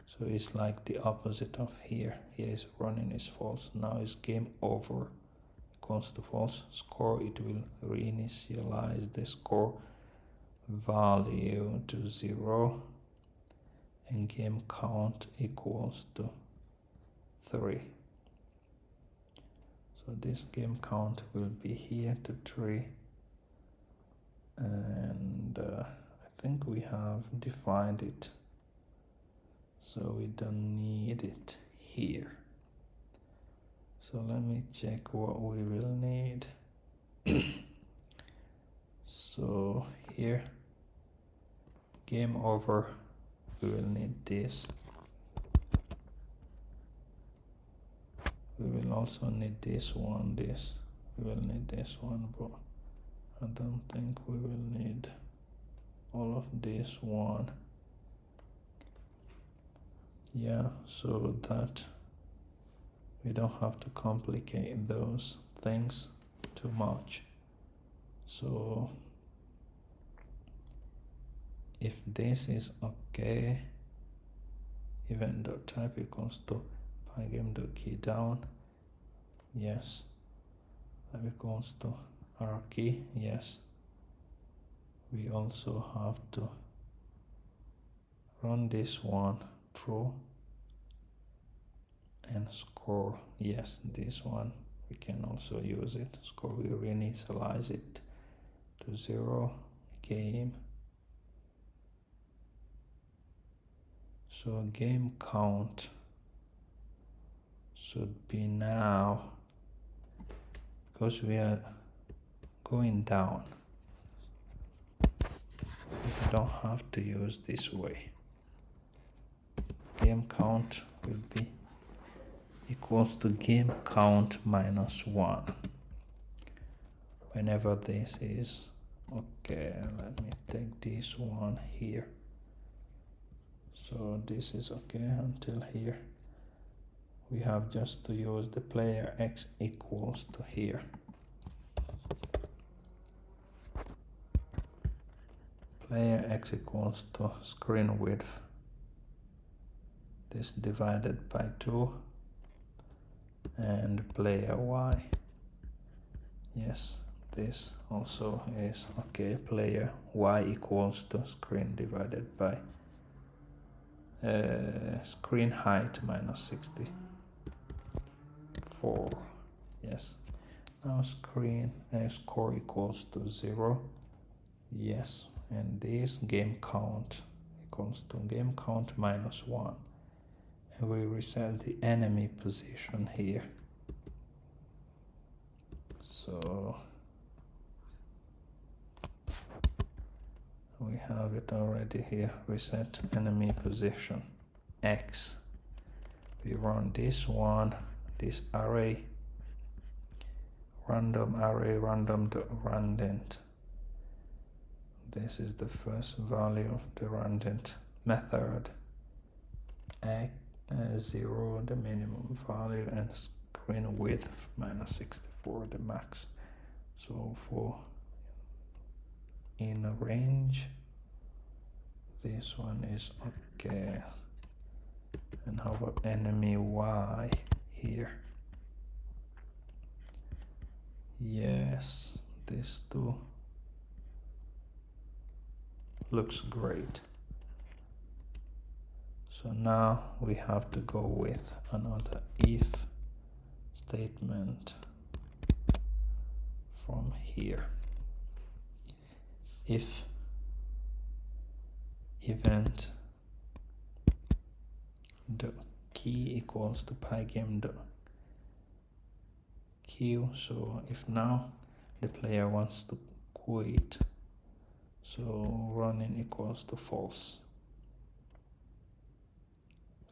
so it's like the opposite of here. Here is running is false, now is game over equals to false. Score, it will reinitialize the score value to 0, and game count equals to 3. So this game count will be here to 3, and I think we have defined it, so we don't need it here. So let me check what we will need. So here, game over, we will need this. We will also need this one, we will need this one, but I don't think we will need all of this one. Yeah, so that we don't have to complicate those things too much. So if this is okay, event.type equals to Pygame.key down, yes. Type equals to R key, yes. We also have to run this one, true, and score, yes, this one we can also use it. Score, we reinitialize it to 0, game. So game count should be now, because we are going down, we don't have to use this way. Game count will be equals to game count minus 1 whenever this is okay. Let me take this one here. So this is okay until here. We have just to use the player x equals to here. Player x equals to screen width, this divided by 2, and player y, yes, this also is okay. Player y equals to screen divided by screen height minus 64, yes. Now screen score equals to 0, yes, and this game count equals to game count minus 1, and we reset the enemy position here. So we have it already here, reset enemy position X. We run this one, this array, random array, random.randint. this is the first value of the random method. 0 the minimum value, and screen width -64 the max. So for in a range, this one is okay. And how about enemy Y here? Yes, this too looks great. So now we have to go with another if statement from here. If event the key equals to Pygame the queue. So if now the player wants to quit, so running equals to false.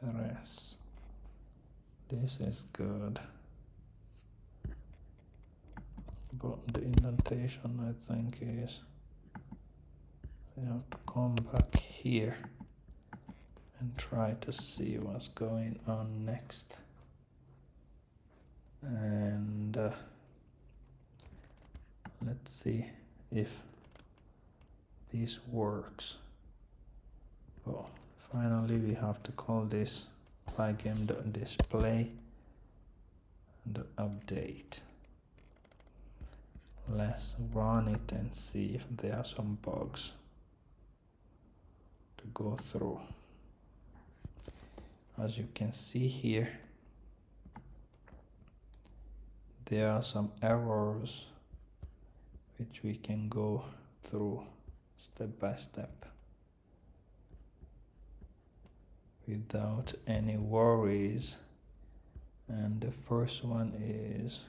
Rest. This is good, but the indentation I think is we have to come back here and try to see what's going on next. And let's see if this works. Well, finally we have to call this Pygame.display and update. Let's run it and see if there are some bugs to go through. As you can see here, there are some errors which we can go through step by step without any worries. And the first one is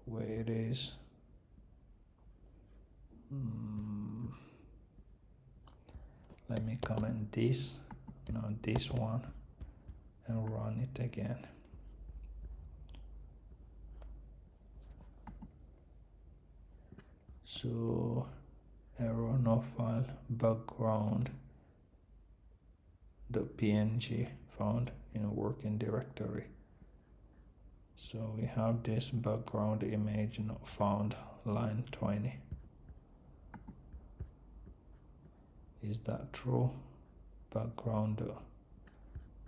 where it is. Let me comment this, now this one, and run it again. So error no file background the png found in a working directory. So we have this background image not found, line 20. Is that true? Background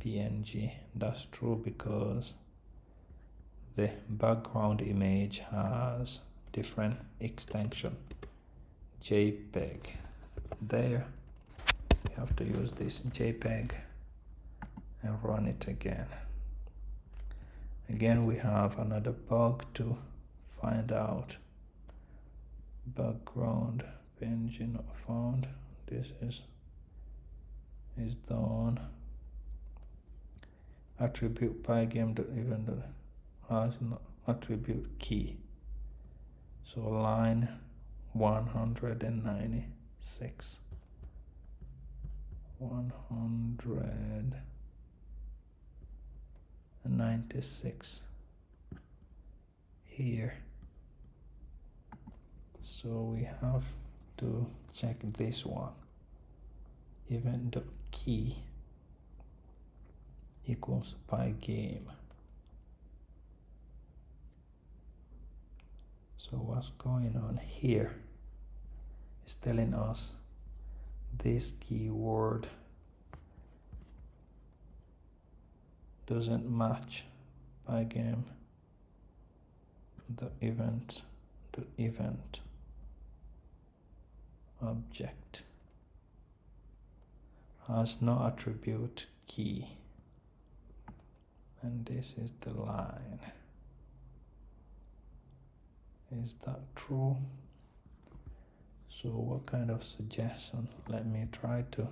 png, that's true because the background image has different extension. JPEG. There we have to use this JPEG and run it again. Again we have another bug to find out. Background png not found. This is done. Attribute Pygame even has no attribute key. So line 196. 196 here. So we have to check this one. Event the key equals Pygame. So what's going on here is telling us this keyword doesn't match Pygame the event object has no attribute key, and this is the line. Is that true? So what kind of suggestion? Let me try to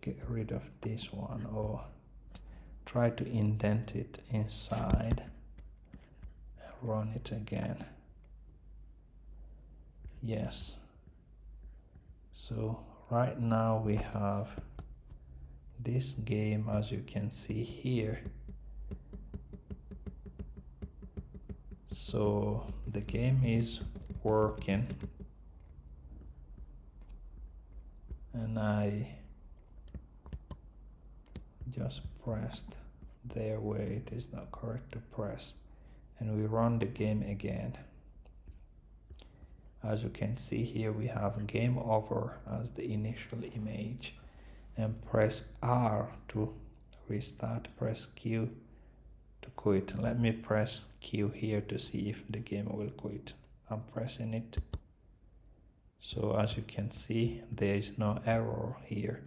get rid of this one, or try to indent it inside and run it again. Yes. So right now we have this game, as you can see here, So the game is working, and I just pressed there where it is not correct to press, and we run the game again. As you can see here, we have game over as the initial image, and press R to restart, press Q to quit. Let me press Q here to see if the game will quit. I'm pressing it. So as you can see, there is no error here.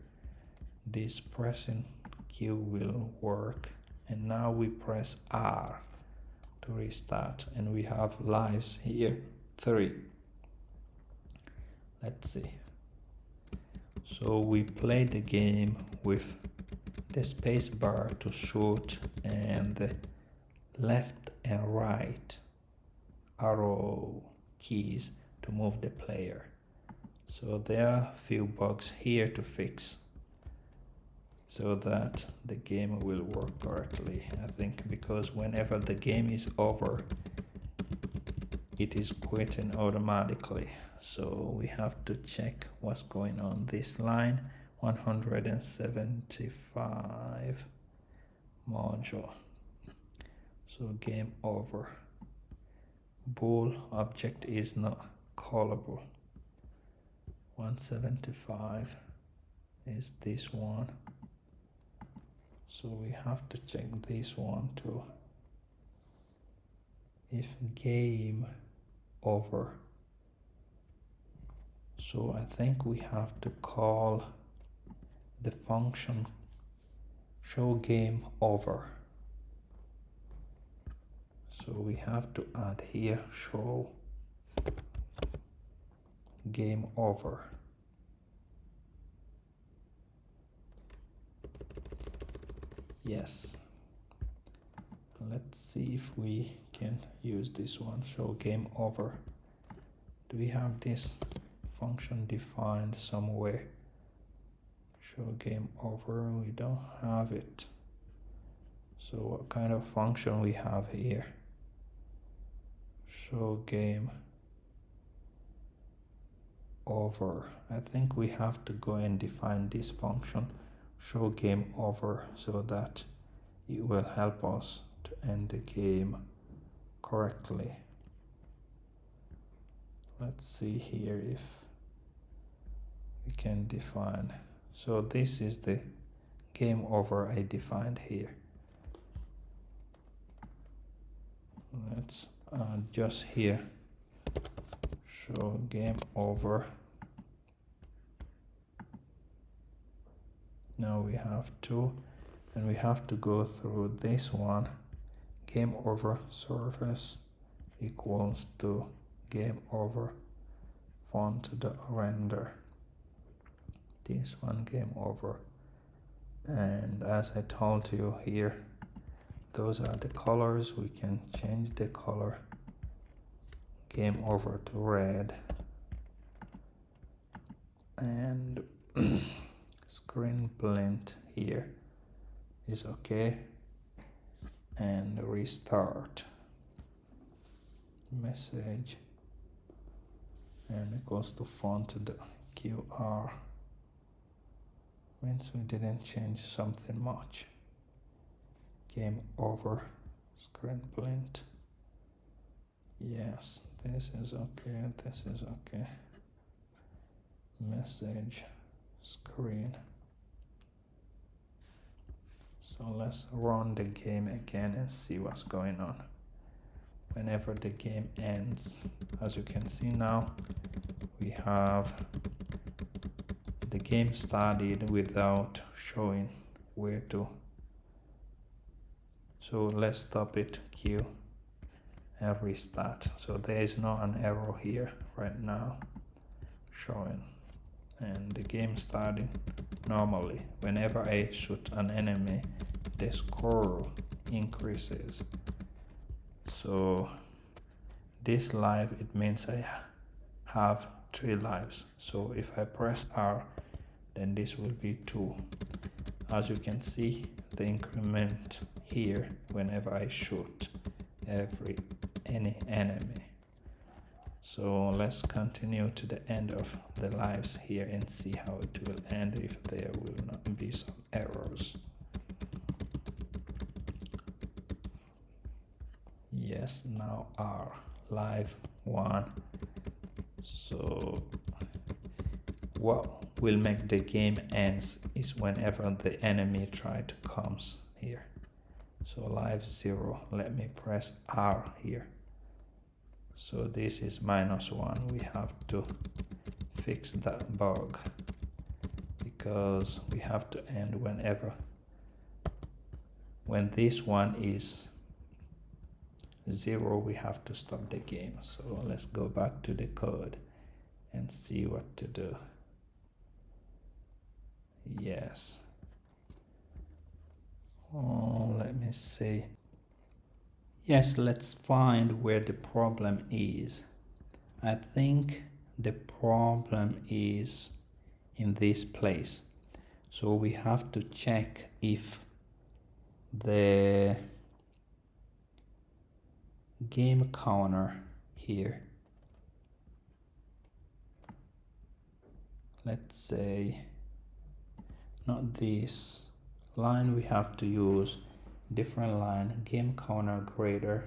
This pressing Q will work. And now we press R to restart, and we have lives here 3. Let's see. So we play the game with the space bar to shoot and the left and right arrow keys to move the player. So there are a few bugs here to fix so that the game will work correctly. I think because whenever the game is over, it is quitting automatically. So we have to check what's going on. This line 175 module. So game over. Bool object is not callable. 175 is this one. So we have to check this one too. If game over. So I think we have to call the function show game over. So we have to add here show game over. Yes. Let's see if we can use this one, show game over. Do we have this function defined somewhere? Show game over, we don't have it. So what kind of function we have here? Show game over. I think we have to go and define this function, show game over, so that it will help us to end the game correctly. Let's see here if we can define. So this is the game over I defined here. Let's just here show game over. Now we have 2, and we have to go through this one. Game over surface equals to game over font.render. This one game over, and as I told you here, those are the colors. We can change the color game over to red, and screen blend here is okay, and restart message, and it goes to font.qr. Means we didn't change something much. Game over, screen blend. Yes, this is okay, this is okay. Message, screen. So let's run the game again and see what's going on. Whenever the game ends, as you can see now, we have the game started without showing where to. So let's stop it, Q, and restart. So there is not an error here right now showing, and the game starting normally. Whenever I shoot an enemy, the score increases. So this live, it means I have 3 lives. So if I press R, then this will be 2. As you can see, the increment here whenever I shoot every any enemy. So let's continue to the end of the lives here and see how it will end, if there will not be some errors. Yes, now our live 1. So what will make the game ends is whenever the enemy try to comes here. So live 0, let me press R here. So this is -1. We have to fix that bug because we have to end when this one is 0, we have to stop the game. So let's go back to the code and see what to do. Yes. Oh, let me see. Yes, let's find where the problem is. I think the problem is in this place. So we have to check if the game counter here, let's say not this line, we have to use different line, game counter greater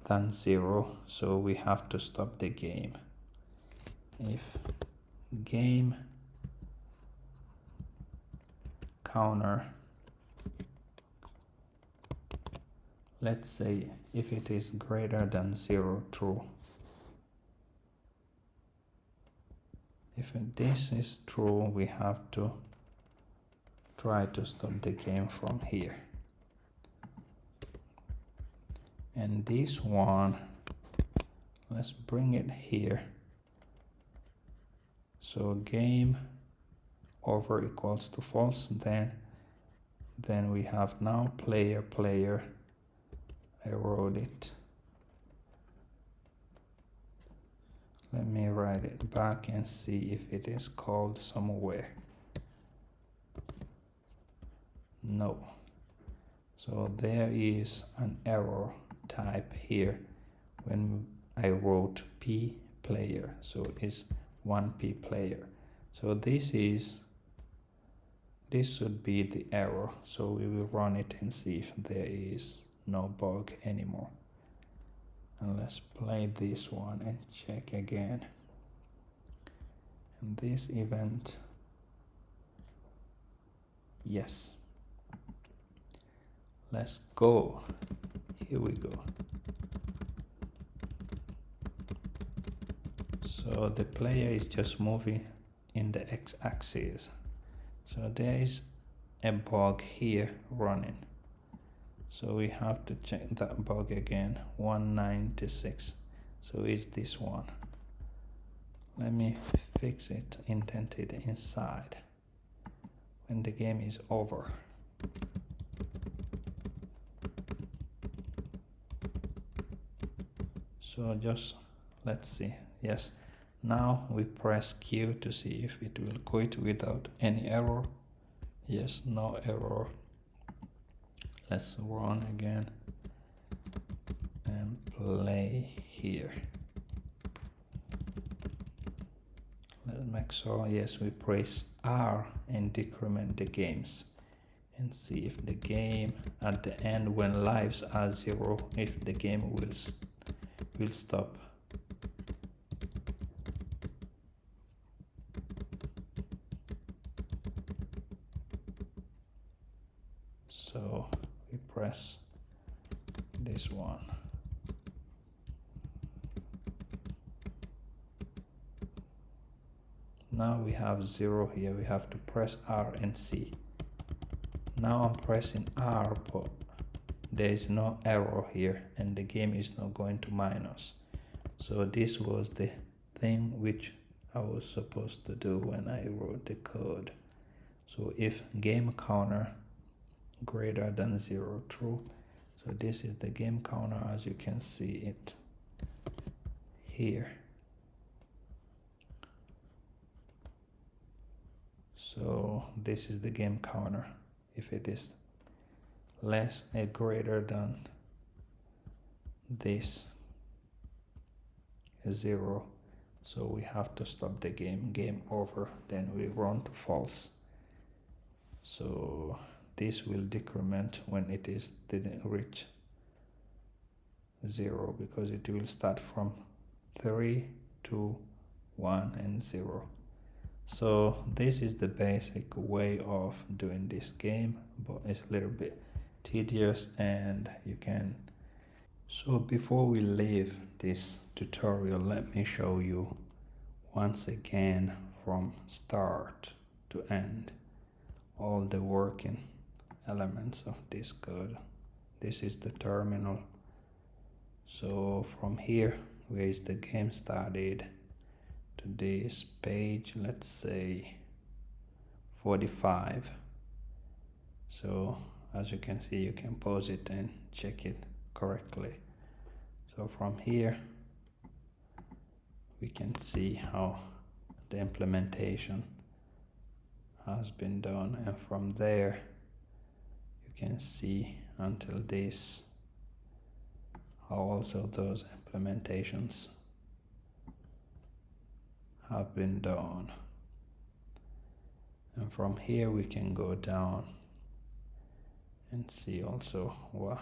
than 0. So we have to stop the game. If game counter, let's say if it is greater than 0, true. If this is true, we have to try to stop the game from here. And this one, let's bring it here. So game over equals to false, then we have now player. I wrote it. Let me write it back and see if it is called somewhere. No. So there is an error type here when I wrote P player. So it's 1P player. So this should be the error. So we will run it and see if there is no bug anymore. And let's play this one and check again. And this event, yes. Let's go. Here we go. So the player is just moving in the x-axis. So there is a bug here running. So we have to check that bug again. 196. So it's this one. Let me fix it, indent it inside when the game is over. So just let's see. Yes, now we press Q to see if it will quit without any error. Yes, no error. Let's run again and play here. Let's make sure, yes, we press R and decrement the games and see if the game at the end when lives are 0, if the game will stop. So we press this one. Now we have 0 here. We have to press R and C. Now I'm pressing R, but there is no error here and the game is not going to minus. So this was the thing which I was supposed to do when I wrote the code. So if game counter greater than 0, true. So this is the game counter as you can see it here. So this is the game counter. If it is less or greater than this is 0, so we have to stop the game over, then we run to false. So this will decrement when it didn't reach 0, because it will start from 3, 2, 1 and 0. So this is the basic way of doing this game, but it's a little bit tedious and you can. So before we leave this tutorial, let me show you once again from start to end all the working elements of this code. This is the terminal. So from here, where is the game started, to this page, let's say 45. So as you can see, you can pause it and check it correctly. So from here we can see how the implementation has been done, and from there you can see until this how also those implementations have been done. And from here we can go down and see also what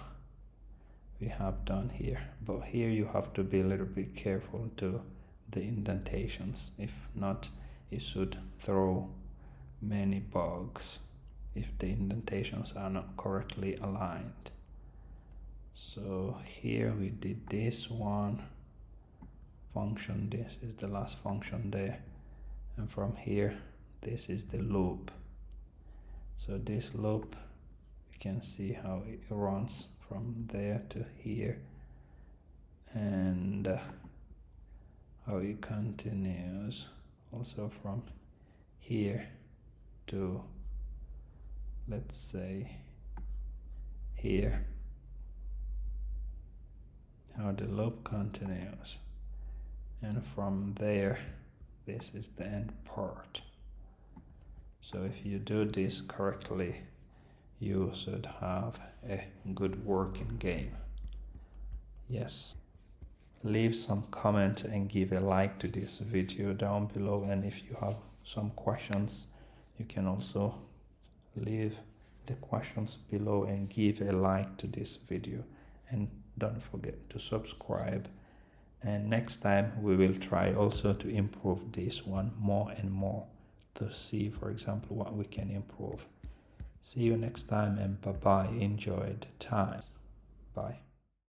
we have done here. But here you have to be a little bit careful to the indentations. If not, it should throw many bugs if the indentations are not correctly aligned. So here we did this one function, this is the last function there, and from here this is the loop. So this loop, you can see how it runs from there to here, and how it continues also from here to, let's say, here, how the loop continues, and from there this is the end part. So if you do this correctly, you should have a good working game. Yes. Leave some comment and give a like to this video down below, and if you have some questions, you can also leave the questions below and give a like to this video, and don't forget to subscribe. And next time we will try also to improve this one more and more, to see, for example, what we can improve. See you next time, and bye bye. Enjoy the time. Bye.